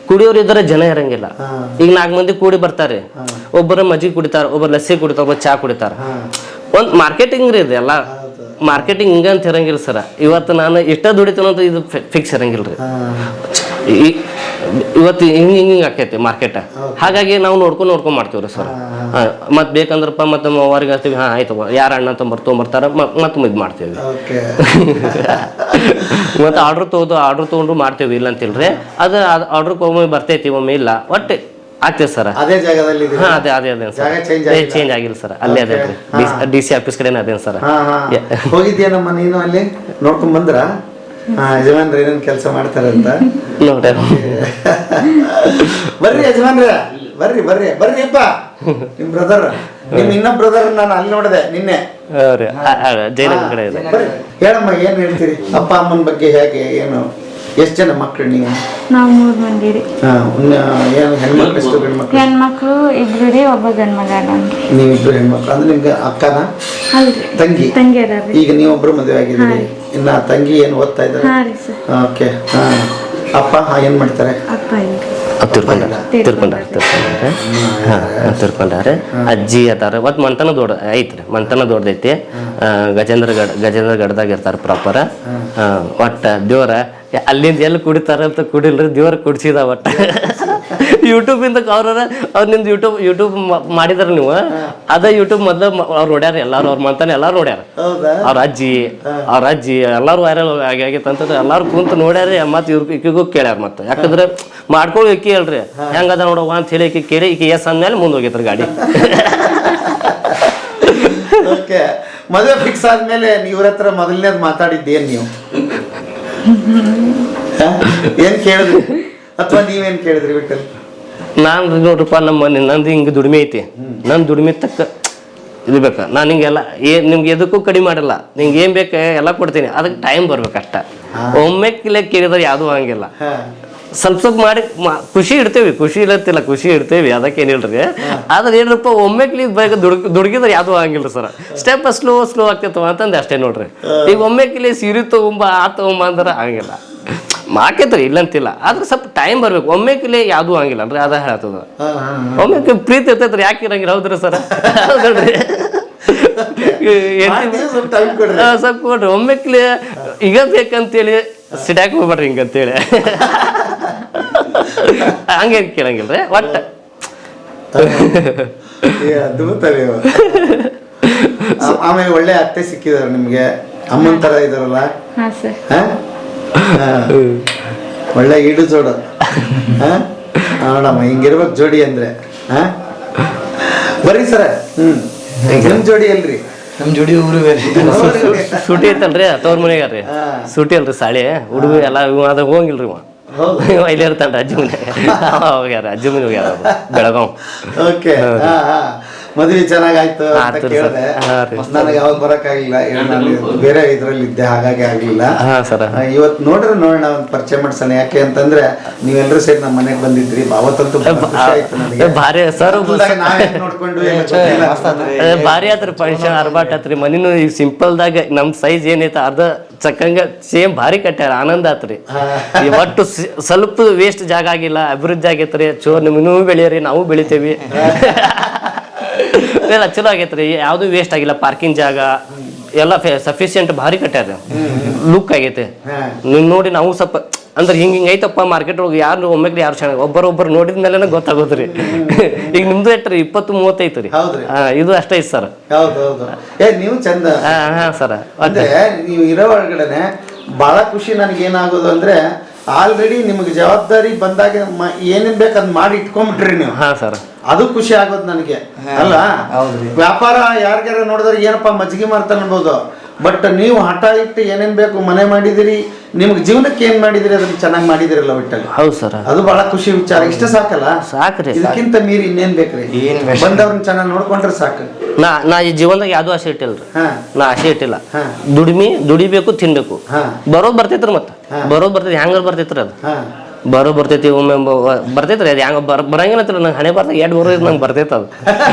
ಕುಡಿಯೋರು ಇದ್ರೆ ಜನ ಇರಂಗಿಲ್ಲ. ಈಗ 4 ಮಂದಿ ಕೂಡಿ ಬರ್ತಾರೆ, ಒಬ್ಬರ ಮಜ್ಜಿಗೆ ಕುಡಿತಾರ, ಒಬ್ಬರು ಲಸ್ಸಿ ಕುಡಿತಾರ, ಒಬ್ಬರು ಚಾ ಕುಡಿತಾರ. ಒಂದ್ ಮಾರ್ಕೆಟಿಂಗ್ ರೀ ಎಲ್ಲ. ಮಾರ್ಕೆಟಿಂಗ್ ಹಿಂಗ ಅಂತ ಇರಂಗಿಲ್ಲ ಸರ್. ಇವತ್ತು ನಾನು ಇಷ್ಟ ದುಡಿತೇನೆ ಅಂತ ಇದು ಫಿಕ್ಸ್ ಇರಂಗಿಲ್ರಿ. ಇವತ್ತು ಹಿಂಗ ಆಕೈತಿ ಮಾರ್ಕೆಟ್. ಹಾಗಾಗಿ ನಾವು ನೋಡ್ಕೊಂಡ್ ಮಾಡ್ತೀವ್ರಿ ಸರ್. ಮತ್ ಬೇಕಂದ್ರಪ್ಪ ಮತ್ತೆ ಅವ್ರಿಗೆ ಹಚ್ತೀವಿ, ಆಯ್ತು ಯಾರ ಅಣ್ಣ ತೊಗೊಂಬರ್ತಾರ, ಮತ್ತೆ ಇದ್ ಮಾಡ್ತೇವಿ. ಮತ್ತೆ ಆರ್ಡರ್ ತಗೊಂಡು ಮಾಡ್ತೇವಿ, ಇಲ್ಲ ಅಂತಿಲ್ರಿ. ಅದು ಆರ್ಡರ್ ಒಮ್ಮೆ ಬರ್ತೈತಿ, ಒಮ್ಮೆ ಇಲ್ಲ, ಒಟ್ಟೆ ಆಗ್ತೇವೆ ಸರ್. ಅದೇ ಜಾಗದಲ್ಲಿ ಅದೇ ಚೇಂಜ್ ಆಗಿಲ್ಲ ಸರ್. ಅಲ್ಲೇ ಅದೇ DC ಆಫೀಸ್ ಕಡೆನೇ ಅದೇನು ಸರ್. ಹೋಗಿದ್ಯಾ ನಮ್ಮ ನೀನು ಅಲ್ಲಿ ನೋಡ್ಕೊಂಡ್ ಬಂದ್ರ ಯಜಮಾನ್ರ ಏನೇನ್ ಕೆಲಸ ಮಾಡ್ತಾರಂತ? ನೋಡ್ರಿ ಬರ್ರಿ ಯಜಮಾನ್ರ, ಬರ್ರಿ ಅಪ್ಪ. ನಿಮ್ ಬ್ರದರ್, ನಿಮ್ ಇನ್ನೊಬ್ಬ ಬ್ರದರ್ ನಾನು ಅಲ್ಲಿ ನೋಡಿದೆ ನಿನ್ನೆ. ಜೈನಗರ ಕಡೆ ಇದೆ. ಹೇಳಮ್ಮ, ಏನ್ ಹೇಳ್ತೀರಿ ಅಪ್ಪ ಅಮ್ಮನ ಬಗ್ಗೆ? ಹೇಗೆ, ಏನು, ಎಷ್ಟು ಜನ ಮಕ್ಕಳು ನೀವು? ನಾವು 3 ಮಂದಿ ರೀ. ಹೆಣ್ಮಕ್ಳು ಎಷ್ಟು, ಗಂಡ್ಮಕ್ಳು? ಹೆಣ್ಮಕ್ಳು 2 ರೀ, ಒಬ್ಬ ಗಂಡ್ ಮಗ. ನೀವಿಬ್ರು ಹೆಣ್ಮಕ್ಳು ಅಂದ್ರೆ ನಿಮ್ಗೆ ಅಕ್ಕನ ತಂಗಿ? ಈಗ ನೀವೊಬ್ರು ಮದುವೆ ಆಗಿದ್ದೀರಿ. ಇನ್ನ ತಂಗಿ ಏನು ಓದ್ತಾ ಇದ್ದಾರೆ? ಓಕೆ. ಅಪ್ಪ ಏನ್ ಮಾಡ್ತಾರೆ? ತಿರ್ಕೊಂಡಾರೆ. ಅಜ್ಜಿ ಅದಾರ. ಒಟ್ಟು ಮಂತನ ದೊಡ್ಡ ಐತ್ರಿ, ಮಂತನ ದೊಡ್ಡದೈತಿ. ಗಜೇಂದ್ರಗಢದಾಗ ಇರ್ತಾರ ಪ್ರಾಪರ್. ಒಟ್ಟ ದೇವ್ರ ಅಲ್ಲಿಂದ ಎಲ್ಲಿ ಕುಡಿತಾರ ಅಂತ ಕುಡಿಲ್ರಿ, ದೇವ್ರ ಕುಡಿಸಿದ ಒಟ್ಟ. ಯೂಟ್ಯೂಬ್ ಇಂದ ಅವ್ರ ನಿಮ್ದು ಯೂಟ್ಯೂಬ್ ಮಾಡಿದ್ರ ನೀವು ಅದ ಯೂಟ್ಯೂಬ್ ಮೊದ್ಲು ಅವ್ರು ನೋಡ್ಯಾರ ಎಲ್ಲಾರು ಅವ್ರ ಮಂತಾನೆ ಎಲ್ಲಾರು ನೋಡ್ಯಾರ ಹೌದಾ? ಅವ್ರ ಅಜ್ಜಿ ಎಲ್ಲಾರು ವೈರಲ್ ಆಗೈತೆ ಅಂತಂದ್ರೆ ಎಲ್ಲಾರು ಕುಂತ ನೋಡ್ಯಾರ ಮತ್ತೆ ಈಕಿಗೂ ಕೇಳ್ಯಾರ ಮತ್ತೆ ಯಾಕಂದ್ರೆ ಮಾಡ್ಕೊಳ್ಳಿ ಈಕಿ ಹೇಳ್ರಿ ಹೆಂಗದ ನೋಡವ್ವ ಅಂತ ಹೇಳಿ ಈಕಿ ಕೇಳಿ ಈಕಿ ಎಸ್ ಅಂದ್ಮೇಲೆ ಮುಂದೆ ಹೋಗೈತ್ರಿ ಗಾಡಿ. ಓಕೆ, ಮದುವೆ ಫಿಕ್ಸ್ ಆದ್ಮೇಲೆ ಇವ್ರ ಹತ್ರ ಮೊದಲನೇದು ಮಾತಾಡಿದ್ದೇನ್ ನೀವು? ಏನ್ ಕೇಳಿದ್ರಿ ಅಥವಾ ನೀವೇನ್ ಕೇಳಿದ್ರಿ ವಿಠಲ್? ನಾನು ನೋಡ್ರಪ್ಪ ನಂದು ಹಿಂಗೆ ದುಡಿಮೆ ಐತಿ, ನನ್ನ ದುಡಿಮೆ ತಕ್ಕ ಇದು ಬೇಕಾ, ನಾನು ಹಿಂಗೆಲ್ಲ ನಿಮ್ಗೆ ಎದಕ್ಕೂ ಕಡಿಮೆ ಮಾಡಲ್ಲ, ನಿಂಗೆ ಏನ್ ಬೇಕು ಎಲ್ಲ ಕೊಡ್ತೀನಿ, ಅದಕ್ಕೆ ಟೈಮ್ ಬರ್ಬೇಕಷ್ಟ. ಒಮ್ಮೆ ಕೇಳಿದ್ರೆ ಯಾವ್ದು ಹಂಗಿಲ್ಲ, ಸ್ವಲ್ಪ ಮಾಡಿ ಖುಷಿ ಇಡ್ತೇವಿ, ಖುಷಿ ಇಲ್ಲತ್ತಿಲ್ಲ, ಖುಷಿ ಇಡ್ತೇವಿ, ಅದಕ್ಕೇನಿಲ್ರಿ. ಆದ್ರೆ ಏನಪ್ಪ ಒಮ್ಮೆ ದುಡ್ಗಿದ್ರೆ ಯಾವ್ದು ಹಂಗಿಲ್ರಿ ಸರ್, ಸ್ಟೆಪ್ ಸ್ಲೋ ಆಗ್ತೈತವ ಅಂತಂದು ಅಷ್ಟೇ ನೋಡ್ರಿ. ಈಗ ಒಮ್ಮೆ ಸೀರೆ ತಗೊಂಬ ತಗೊಂಬ ಅಂದ್ರೆ ಹಂಗಿಲ್ಲ, ಮಾಕೇತ್ರಿ ಇಲ್ಲಂತಿಲ್ಲ, ಆದ್ರೆ ಸ್ವಲ್ಪ ಟೈಮ್ ಬರ್ಬೇಕು. ಒಮ್ಮೆ ಯಾವ್ದು ಹಂಗಿಲ್ಲ ಅಂದ್ರೆ ಅದ ಹೇಳ್ತದ. ಒಮ್ಮೆ ಪ್ರೀತಿ ಇರ್ತೈತ್ರಿ, ಯಾಕೆ ಇರಂಗಿಲ್ಲ? ಹೌದ್ರಿ ಸರ್, ಹೌದಲ್ರಿ? ಸ್ವಲ್ಪ ಕೊಡ್ರಿ ಒಮ್ಮೆ ಈಗ ಬೇಕಂತೇಳಿ ಸಿಡ್ಯಾಕ್ ಹೋಗ್ಬೇಡ್ರಿ ಹಿಂಗಂತೇಳಿ ಹಂಗೇನ್ ಕೇಳಂಗಿಲ್ರಿ ಒಟ್ಟ. ಆಮೇಲೆ ಒಳ್ಳೆ ಅತ್ತೆ ಸಿಕ್ಕಿದಾರ ನಿಮ್ಗೆ, ಅಮ್ಮನ ತರ ಇದಾರಲ್ಲ? ಹಾಂ ಸರ್. ಒಳ್ಳೆ ಈಡು ಜೋಡು ನೋಡಮ್ಮ, ಹಿಂಗಿರ್ಬೇಕು ಜೋಡಿ ಅಂದ್ರೆ. ಬರ್ರಿ ಸರ, ನಿಮ್ ಜೋಡಿ ಅಲ್ರಿ? ನಮ್ ಜೋಡಿ ಊರು ಬೇರೆ. ಸೂಟಿ ಐತಲ್ರಿ ತವ್ರ ಮನೆಗಾರ್ರಿ, ಸೂಟಿ ಅಲ್ರಿ ಸಾಳಿ ಹುಡುಗ ಎಲ್ಲ ಅದ ಹೋಗಿಲ್ರಿ ಇಲ್ಲೇ ಇರ್ತಾನ್ರಿ ಅಜ್ಜಿ ಮನೆ ಹೋಗ್ಯಾರ, ಅಜ್ಜಿ ಮನೆ ಹೋಗ್ಯಾರ ಬೆಳಗಾವ್. ಓಕೆ, ಮದ್ವೆ ಚೆನ್ನಾಗಾಯ್ತು ಅಂತ ಕೇಳಿದೆ. ನನಗೆ ಯಾವಾಗ ಬರಕ್ಕಾಗಿಲ್ಲ, ಬೇರೆ ಇದ್ರಲ್ಲಿ ಇದ್ದೆ, ಹಾಗಾಗಿ ಆಗ್ಲಿಲ್ಲ. ಇವತ್ತು ನೋಡ್ರಿ ನೋಡೋಣ, ಒಂದು ಪರಿಚಯ ಮಾಡ್ಸೋಣ. ಯಾಕೆ ಅಂತಂದ್ರೆ ನೀವೆಲ್ಲರೂ ಸೇರಿ ನಮ್ಮ ಮನೆಗೆ ಬಂದಿದ್ರಿ, ಅವತ್ತಂತೂ ಭಾರಿ ಸರ್, ನೋಡ್ಕೊಂಡು ಭಾರಿ ಆತ್ರಿ ಫಂಕ್ಷನ್, ಅರ್ಬಾಟ್ ಆತ್ರಿ. ಮನಿನು ಈಗ ಸಿಂಪಲ್ ದಾಗ ನಮ್ ಸೈಜ್ ಏನೈತ ಅರ್ಧ ಚಕ್ಕಂಗ ಸೇಮ್ ಭಾರಿ ಕಟ್ಟ್ಯಾರ, ಆನಂದ ಆತ್ರಿ. ಒಟ್ಟು ಸ್ವಲ್ಪ ವೇಸ್ಟ್ ಜಾಗ ಆಗಿಲ್ಲ, ಅಭಿವೃದ್ಧಿ ಆಗೈತ್ರಿ. ಚೋ ನಿಮ್ಗೂ ಬೆಳೆಯರಿ, ನಾವು ಬೆಳಿತೇವಿ, ಎಲ್ಲ ಚಲೋ ಆಗೈತ್ರಿ. ಯಾವ್ದು ವೇಸ್ಟ್ ಆಗಿಲ್ಲ, ಪಾರ್ಕಿಂಗ್ ಜಾಗ ಎಲ್ಲ ಸಫಿಶಿಯಂಟ್ ಭಾರಿ ಕಟ್ಟ್ಯಾರ, ಲುಕ್ ಆಗೈತೆ. ನೀವು ನೋಡಿ ನಾವು ಸ್ವಲ್ಪ ಅಂದ್ರೆ ಹಿಂಗ ಐತಪ್ಪ ಮಾರ್ಕೆಟ್ ಒಳಗೆ ಯಾರು ಒಮ್ಮೆ ಯಾರು ಚೆನ್ನಾಗಿ ಒಬ್ಬರೊಬ್ಬರು ನೋಡಿದ್ಮೇಲೆ ಗೊತ್ತಾಗೋದ್ರಿ. ಈಗ ನಿಮ್ದು ಎಟ್ರಿ 20-30 ಐತ್ರಿ, ಇದು ಅಷ್ಟೇ ಐತಿ ಸರ್. ನೀವು ಚಂದ. ಹಾ ಸರ್, ಅಂದ್ರೆ ನೀವು ಇರೋ ಒಳಗಡೆನೆ ಬಹಳ ಖುಷಿ ನನಗೆ ಏನಾಗೋದು ಅಂದ್ರೆ, ಆಲ್ರೆಡಿ ನಿಮ್ಗೆ ಜವಾಬ್ದಾರಿ ಬಂದಾಗ ಏನೇನ್ ಬೇಕು ಅದ್ ಮಾಡಿ ಇಟ್ಕೊಂಡ್ಬಿಟ್ರಿ ನೀವು. ಹಾ ಸರ್, ಅದು ಖುಷಿ ಆಗೋದು ನನಗೆ. ಅಲ್ಲ, ವ್ಯಾಪಾರ ಯಾರಿಗಾರ ನೋಡಿದ್ರೆ ಏನಪ್ಪಾ ಮಜ್ಜಿಗೆ ಮಾರ್ತಾನೆ ಅನ್ಬೋದು, ಬಟ್ ನೀವು ಹಠ ಇಟ್ಟು ಏನೇನ್ ಬೇಕು ಮನೆ ಮಾಡಿದಿರಿ, ನಿಮ್ಗೆ ಜೀವನಕ್ಕೆ ಏನ್ ಮಾಡಿದಿರಿ ಅದನ್ನ ಚೆನ್ನಾಗಿ ಮಾಡಿದಿರಲ್ಲ ವಿಠಲ್. ಹೌದು ಸರ್, ಅದು ಬಹಳ ಖುಷಿ ವಿಚಾರ. ಇಷ್ಟ ಸಾಕಲ್ಲ? ಸಾಕ್ರಿ, ಇದಕ್ಕಿಂತ ಮೀರಿ ಇನ್ನೇನ್ ಬೇಕ್ರಿ? ಬಂದವ್ರನ್ನ ಚೆನ್ನಾಗಿ ನೋಡ್ಕೊಂಡ್ರೆ ಸಾಕು. ನಾ ಈ ಜೀವನದಾಗ ಯಾವ್ದು ಆಸೆ ಇಟ್ಟಿಲ್ರಿ, ನಾ ಆಸೆ ಇಟ್ಟಿಲ್ಲ. ದುಡಿಬೇಕು, ತಿನ್ಬೇಕು, ಬರೋದ್ ಬರ್ತೈತ್ರಿ. ಮತ್ತ ಬರೋದ್ ಬರ್ತೈತಿ, ಹೆಂಗ ಬರ್ತೈತ್ರಿ ಅದು ಬರ್ತೈತಿ, ಒಮ್ಮೆ ಬರ್ತೈತ್ರಿ. ಅದು ಹೆಂಗ ಬರಂಗಿಲ್ಲ, ನಂಗೆ ಹಣೆ ಬರ್ತ ಎಡ್ ಬರೋದು ನಂಗೆ ಬರ್ತೈತ ಅದು.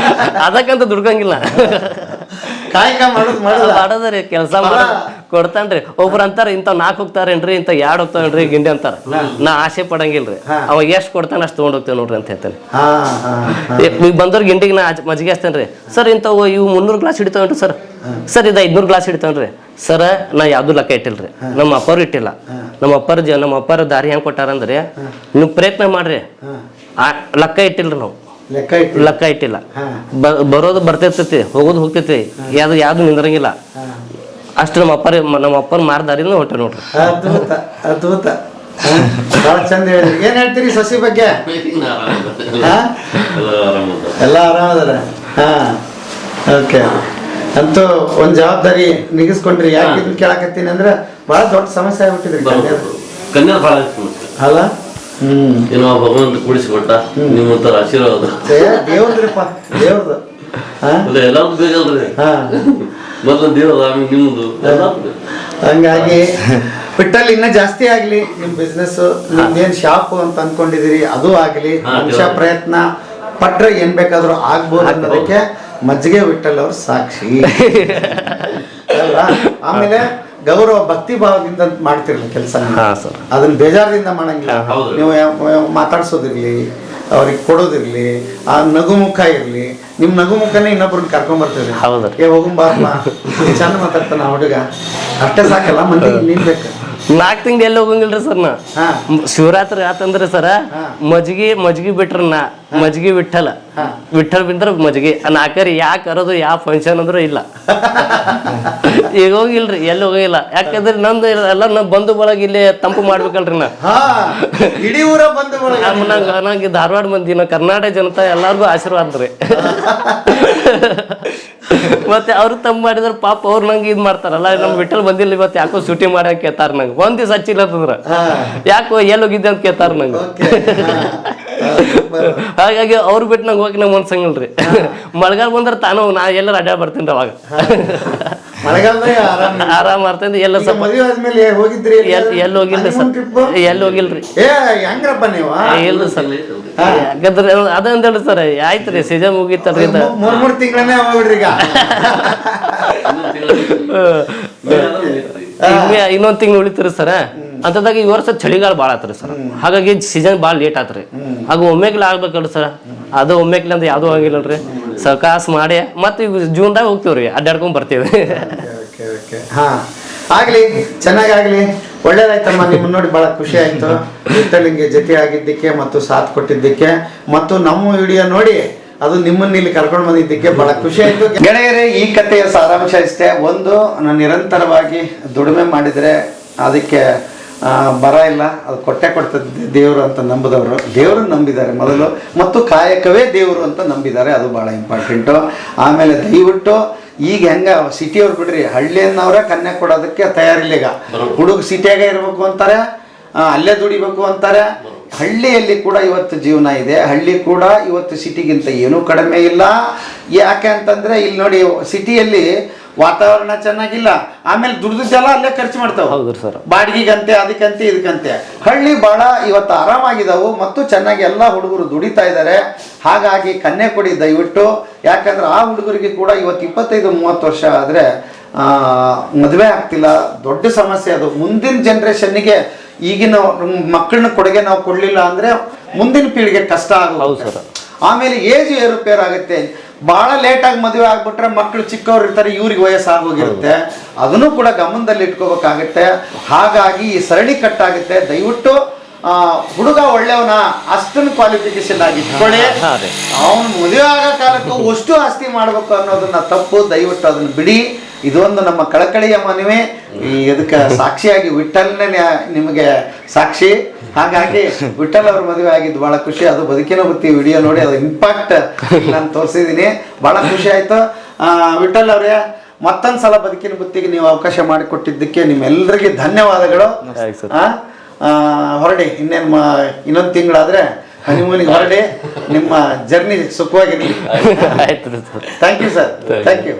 ಅದಕ್ಕಂತ ದುಡ್ಕಂಗಿಲ್ಲ, ಕಾಯಕ ಮಾಡೋದ್ರಿ, ಕೆಲಸ ಕೊಡ್ತಾನ್ರಿ. ಒಬ್ರು ಅಂತಾರ ಇಂಥ 4 ಹೋಗ್ತಾರೇನ್ರಿ, ಇಂಥ 2 ಹೋಗ್ತಾವೇನ್ರಿ ಗಿಂಡಿ ಅಂತಾರ. ನಾ ಆಸೆ ಪಡಂಗಿಲ್ರಿ, ಅವ ಎಷ್ಟ್ ಕೊಡ್ತಾನ ಅಷ್ಟು ತೊಗೊಂಡ್ ಹೋಗ್ತೇವೆ ನೋಡ್ರಿ ಅಂತ ಹೇಳ್ತೇನೆ. ಈಗ ಬಂದವ್ರ ಗಿಂಡಿಗೆ ನಾ ಮಜ್ಜಿಗೆ ಹಚ್ತೇನ್ರಿ. ಸರ್ ಇಂಥವು ಇವು 300 ಗ್ಲಾಸ್ ಹಿಡಿತಾವೇನ್ರಿ ಸರ್, ಸರ್ ಇದು 500 ಗ್ಲಾಸ್ ಹಿಡಿತಾವ್ರಿ ಸರ್. ನಾ ಯಾವ್ದು ಲೆಕ್ಕ ಇಟ್ಟಿಲ್ರಿ, ನಮ್ಮ ಅಪ್ಪರು ಇಟ್ಟಿಲ್ಲ. ನಮ್ಮ ಅಪ್ಪರ ದಾರಿ ಹೆಂಗ್ ಕೊಟ್ಟಾರಂದ್ರೆ, ನೀವು ಪ್ರಯತ್ನ ಮಾಡ್ರಿ, ಲೆಕ್ಕ ಇಟ್ಟಿಲ್ರಿ. ನಾವು ಲೆಕ್ಕ ಇಟ್ಟಿಲ್ಲ. ಬರೋದು ಬರ್ತೈತಿ, ಹೋಗೋದು ಹೋಗ್ತೈತಿ, ಯಾವ್ದು ನಿಂದ್ರಂಗಿಲ್ಲ. ಅಷ್ಟು ನಮ್ಮ ಅಪ್ಪರ ಮಾರ್ದಾರಿನ ಹೊಂಟೆ ನೋಡ್ರಿ. ಅದ್ಭುತ, ಬಹಳ ಚಂದ ಹೇಳಿದ್ರಿ. ಏನ್ ಹೇಳ್ತೀರಿ ಸಸಿ ಬಗ್ಗೆ? ಎಲ್ಲ ಆರಾಮದಾರ? ಹಾ, ಓಕೆ. ಅಂತೂ ಒಂದ್ ಜವಾಬ್ದಾರಿ ನಿಗಿಸ್ಕೊಂಡ್ರಿ. ಯಾಕೆ ಇದನ್ನ ಕೇಳಕತ್ತೀನಿ ಅಂದ್ರೆ, ಬಹಳ ದೊಡ್ಡ ಸಮಸ್ಯೆ ಆಗ್ಬಿಟ್ಟಿದ್ರಿ ಕನ್ಯಾ ಬಹಳ ಅಲ್ಲ? ಏನೋ ಭಗವಂತ ಕೂಡಿಸಿಕೊಟ್ಟ, ನಿಮ್ಮಂತರ ಆಶೀರ್ವಾದ ದೇವ್ರದ್ರಿಪ್ಪ, ದೇವ್ರದ್ದು. ಎಲ್ಲಾರ್ದು ಬೇಕಲ್ರಿ, ಮೊದಲು ದೇವ್ರ, ಆಮೇಲೆ ನಿಮ್ದು. ಹಂಗಾಗಿ ಬಿಟ್ಟಲ್ಲಿ ಇನ್ನ ಜಾಸ್ತಿ ಆಗ್ಲಿ ನಿಮ್ ಬಿಸ್ನೆಸ್, ನಿಮ್ದೇನ್ ಶಾಪ್ ಅಂತ ಅನ್ಕೊಂಡಿದೀರಿ ಅದು ಆಗ್ಲಿ. ಮನುಷ್ಯ ಪ್ರಯತ್ನ ಪಟ್ರೆ ಏನ್ ಬೇಕಾದ್ರೂ ಆಗ್ಬೋದು ಅನ್ನೋದಕ್ಕೆ ಮಜ್ಜಿಗೆ ವಿಠಲ್ ಅವ್ರ ಸಾಕ್ಷಿ ಅಲ್ಲ. ಆಮೇಲೆ ಗೌರವ ಭಕ್ತಿ ಭಾವದಿಂದ ಮಾಡ್ತಿರ್ಲಿ ಕೆಲಸ, ಅದನ್ನ ಬೇಜಾರದಿಂದ ಮಾಡಂಗಿಲ್ಲ. ನೀವು ಮಾತಾಡ್ಸೋದಿರ್ಲಿ, ಅವ್ರಿಗೆ ಕೊಡೋದಿರ್ಲಿ, ಆ ನಗುಮುಖ ಇರ್ಲಿ. ನಿಮ್ ನಗುಮುಖನೇ ಇನ್ನೊಬ್ರನ್ನ ಕರ್ಕೊಂಡ್ ಬರ್ತೇವೆ, ಹೋಗಂಬಾರಮ್ಮ ಚಂದ ಮಾತಾಡ್ತಾನ ಹುಡುಗ, ಅಷ್ಟೇ ಸಾಕಲ್ಲ. ಮಂದಿಗೆ ನೀನ್ ಬೇಕು, 4 ತಿಂಗಳು ಎಲ್ಲಿ ಹೋಗಂಗಿಲ್ರಿ ಸರ್ ನಾ ಶಿವರಾತ್ರಿ ಆತಂದ್ರೆ ಸರ ಮಜ್ಗಿ ಬಿಟ್ರ ನಾ ಮಜ್ಗಿ ವಿಠಲ ಬಿಟ್ರ ಮಜ್ಗಿ ನಾಲ್ಕರಿ ಯಾಕೆ ಅರೋದು ಯಾವ ಫಂಕ್ಷನ್ ಅಂದ್ರೂ ಇಲ್ಲ. ಈಗ ಹೋಗಿಲ್ರಿ ಎಲ್ಲಿ ಹೋಗಿಲ್ಲ, ಯಾಕಂದ್ರೆ ನಂದು ಎಲ್ಲ ನಾ ಬಂಧು ಬಳಗ ಇಲ್ಲಿ ತಂಪು ಮಾಡ್ಬೇಕಲ್ರಿ ನಾ ಇಡೀ ಊರ ಬಂದು ನಂಗೆ ಧಾರವಾಡ ಮಂದಿ ನಾ ಕರ್ನಾಟಕ ಜನತಾ ಎಲ್ಲಾರ್ಗು ಆಶೀರ್ವಾದ ರೀ. ಮತ್ತೆ ಅವ್ರು ತಮ್ಮ ಮಾಡಿದ್ರ ಪಾಪ ಅವ್ರು ನಂಗೆ ಇದ್ ಮಾಡ್ತಾರಲ್ಲ, ನಮ್ ಬಿಟ್ಟಲ್ ಬಂದಿಲ್ಲ ಇವತ್ತು ಯಾಕೋ ಶೂಟಿಂಗ್ ಮಾಡಕ್ ಕೇಳ್ತಾರ ನಂಗೆ. ಒಂದ್ ದಿವಸ ಹಚ್ಚಿಲ್ಲ ಅಂತಂದ್ರ ಯಾಕೋ ಎಲ್ಲಿ ಹೋಗಿದ್ದೆ ಅಂತ ಕೇಳ್ತಾರ ನಂಗೆ. ಹಾಗಾಗಿ ಅವ್ರು ಬಿಟ್ಟು ನಂಗೆ ಹೋಗಿ ನಂಗೆ ಮನ್ಸಂಗಿಲ್ರಿ. ಮಳೆಗಾಲ ಬಂದ್ರ ತಾನು ನಾ ಎಲ್ಲರ ಅಡ್ಡಾಡ್ ಬರ್ತೀನಿ ಅವಾಗ. ಆರಾಮ್ ಮಾಡ್ತೀನಿ. ಎಲ್ಲ ಸ್ವಲ್ಪ ಹೋಗಿದ್ರಿ ಎಲ್ಲಿ ಹೋಗಿಲ್ರಿ ಸರ್, ಎಲ್ಲಿ ಹೋಗಿಲ್ರಿ. ಹೆಂಗ್ರಪ್ಪ ನೀವು? ಇಲ್ರಿ ಸರ್, ಯಾಕಂದ್ರೆ ಅದಂದೇಳ್ರಿ ಸರ್, ಆಯ್ತ್ರಿ ಸೀಸನ್ ಮುಗೀತಲ್ರಿ. 3 ತಿಂಗಳನ್ನೇ ಹೋಗ್ಬಿಡ್ರಿ ಈಗ. ಇನ್ನೊಂದ್ ತಿಂಗಳು ಉಳಿತೀರಿ ಸರ್. ಅಂತದಾಗ ಈ ವರ್ಷ ಚಳಿಗಾಲ ಭಾಳ ಆತ್ರಿ ಸರ್, ಹಾಗಾಗಿ ಸೀಸನ್ ಭಾಳ ಲೇಟ್ ಆತ್ರಿ. ಹಾಗ ಒಮ್ಮೆಗ್ಲ ಆಗ್ಬೇಕಲ್ರಿ ಸರ್, ಅದು ಒಮ್ಮೆಗ್ಲ ಅಂತ ಯಾವ್ದು ಆಗಿಲ್ಲಲ್ರಿ. ಸಕಾಸ್ ಮಾಡಿ ಮತ್ತೆ ಈಗ ಜೂನ್ದಾಗ ಹೋಗ್ತೀವ್ರಿ, ಅಡ್ಡಾಡ್ಕೊಂಡ್ ಬರ್ತೀವಿ. ಆಗ್ಲಿ, ಚೆನ್ನಾಗಾಗ್ಲಿ, ಒಳ್ಳೇದಾಯ್ತಮ್ಮ. ನಿಮ್ಮನ್ನ ನೋಡಿ ಬಹಳ ಖುಷಿ ಆಯ್ತು. ವಿಠಲಿಂಗೆ ಜೊತೆ ಆಗಿದ್ದಕ್ಕೆ ಮತ್ತು ಸಾಥ್ ಕೊಟ್ಟಿದ್ದಕ್ಕೆ ಮತ್ತು ನಮ್ಮ ವಿಡಿಯೋ ನೋಡಿ ಅದು ನಿಮ್ಮನ್ನ ಇಲ್ಲಿ ಕರ್ಕೊಂಡು ಬಂದಿದ್ದಕ್ಕೆ ಬಹಳ ಖುಷಿ ಆಯ್ತು. ಗೆಳೆಯರೇ, ಈ ಕಥೆಯ ಸಾರಾಂಶ ಇಷ್ಟೇ. ಒಂದು, ನಾನು ನಿರಂತರವಾಗಿ ದುಡಿಮೆ ಮಾಡಿದರೆ ಅದಕ್ಕೆ ಬರ ಇಲ್ಲ, ಅದು ಕೊಡ್ತದೆ ದೇವರು ಅಂತ ನಂಬಿದವರು ದೇವ್ರನ್ನ ನಂಬಿದ್ದಾರೆ ಮೊದಲು, ಮತ್ತು ಕಾಯಕವೇ ದೇವರು ಅಂತ ನಂಬಿದ್ದಾರೆ, ಅದು ಭಾಳ ಇಂಪಾರ್ಟೆಂಟು. ಆಮೇಲೆ ದಯವಿಟ್ಟು ಈಗ ಹೆಂಗ ಸಿಟಿಯವ್ರು ಬಿಡ್ರಿ, ಹಳ್ಳಿಯನ್ನವ್ರೆ ಕನ್ಯಾ ಕೊಡೋದಕ್ಕೆ ತಯಾರಿಲ್ಲ. ಈಗ ಹುಡುಗ ಸಿಟಿಯಾಗ ಇರ್ಬೇಕು ಅಂತಾರೆ, ಅಲ್ಲೇ ದುಡಿಬೇಕು ಅಂತಾರೆ. ಹಳ್ಳಿಯಲ್ಲಿ ಕೂಡ ಇವತ್ತು ಜೀವನ ಇದೆ, ಹಳ್ಳಿ ಕೂಡ ಇವತ್ತು ಸಿಟಿಗಿಂತ ಏನೂ ಕಡಿಮೆ ಇಲ್ಲ. ಯಾಕೆ ಅಂತಂದ್ರೆ ಇಲ್ಲಿ ನೋಡಿ, ಸಿಟಿಯಲ್ಲಿ ವಾತಾವರಣ ಚೆನ್ನಾಗಿಲ್ಲ, ಆಮೇಲೆ ದುಡ್ದೆಲ್ಲ ಅಲ್ಲೇ ಖರ್ಚು ಮಾಡ್ತಾವೆ. ಹೌದು ಸರ್, ಬಾಡಿಗೆಗಂತೆ ಅದಕ್ಕಂತೆ ಇದಕ್ಕಂತೆ. ಹಳ್ಳಿ ಭಾಳ ಇವತ್ತು ಆರಾಮಾಗಿದ್ದಾವು ಮತ್ತು ಚೆನ್ನಾಗಿ ಎಲ್ಲ ಹುಡುಗರು ದುಡಿತಾ ಇದ್ದಾರೆ. ಹಾಗಾಗಿ ಕನ್ಯೆ ಕೊಡಿ ದಯವಿಟ್ಟು. ಯಾಕಂದ್ರೆ ಆ ಹುಡುಗರಿಗೆ ಕೂಡ ಇವತ್ತು 25-30 ವರ್ಷ ಆದರೆ ಮದುವೆ ಆಗ್ತಿಲ್ಲ, ದೊಡ್ಡ ಸಮಸ್ಯೆ ಅದು. ಮುಂದಿನ ಜನ್ರೇಷನ್ನಿಗೆ ಈಗಿನ ಮಕ್ಕಳನ್ನ ಕೊಡುಗೆ ನಾವು ಕೊಡಲಿಲ್ಲ ಅಂದರೆ ಮುಂದಿನ ಪೀಳಿಗೆ ಕಷ್ಟ ಆಗುತ್ತೆ. ಆಮೇಲೆ ಏಜ್ ಏರುಪೇರು ಆಗುತ್ತೆ. ಭಾಳ ಲೇಟಾಗಿ ಮದುವೆ ಆಗ್ಬಿಟ್ರೆ ಮಕ್ಕಳು ಚಿಕ್ಕವ್ರು ಇರ್ತಾರೆ, ಇವ್ರಿಗೆ ವಯಸ್ಸಾಗೋಗಿರುತ್ತೆ. ಅದನ್ನು ಕೂಡ ಗಮನದಲ್ಲಿ ಇಟ್ಕೋಬೇಕಾಗತ್ತೆ. ಹಾಗಾಗಿ ಈ ಸರಣಿ ಕಟ್ಟಾಗುತ್ತೆ. ದಯವಿಟ್ಟು ಹುಡುಗ ಒಳ್ಳೆಯವನ, ಅಷ್ಟನ್ನು ಕ್ವಾಲಿಫಿಕೇಶನ್ ಆಗಿ ಇಟ್ಕೊಳ್ಳಿ. ಅವನು ಮದುವೆ ಆಗೋ ಕಾಲಕ್ಕೂ ಅಷ್ಟು ಆಸ್ತಿ ಮಾಡಬೇಕು ಅನ್ನೋದನ್ನ ತಪ್ಪು, ದಯವಿಟ್ಟು ಅದನ್ನು ಬಿಡಿ. ಇದೊಂದು ನಮ್ಮ ಕಳಕಳಿಯ ಮನವಿ. ಇದಕ್ಕೆ ಸಾಕ್ಷಿಯಾಗಿ ವಿಠಲ್ನೇ ನಿಮಗೆ ಸಾಕ್ಷಿ. ಹಾಗಾಗಿ ವಿಠಲ್ ಅವ್ರ ಮದುವೆ ಆಗಿದ್ದು ಬಹಳ ಖುಷಿ. ಅದು ಬದುಕಿನ ಬುತ್ತಿ ವಿಡಿಯೋ ನೋಡಿ ಅದು ಇಂಪ್ಯಾಕ್ಟ್ ನಾನು ತೋರಿಸಿದ್ದೀನಿ, ಬಹಳ ಖುಷಿ ಆಯ್ತು. ವಿಠಲ್ ಅವರೇ, ಮತ್ತೊಂದ್ಸಲ ಬದುಕಿನ ಬುತ್ತಿಗೆ ನೀವು ಅವಕಾಶ ಮಾಡಿಕೊಟ್ಟಿದ್ದಕ್ಕೆ ನಿಮ್ಮೆಲ್ಲರಿಗೆ ಧನ್ಯವಾದಗಳು. ಹೊರಡಿ, ಇನ್ನೊಂದು ತಿಂಗಳಾದ್ರೆ ಹನಿಮೂನಿಗೆ ಹೊರಡಿ, ನಿಮ್ಮ ಜರ್ನಿ ಸುಖವಾಗಿರಲಿ. Thank you sir, thank you.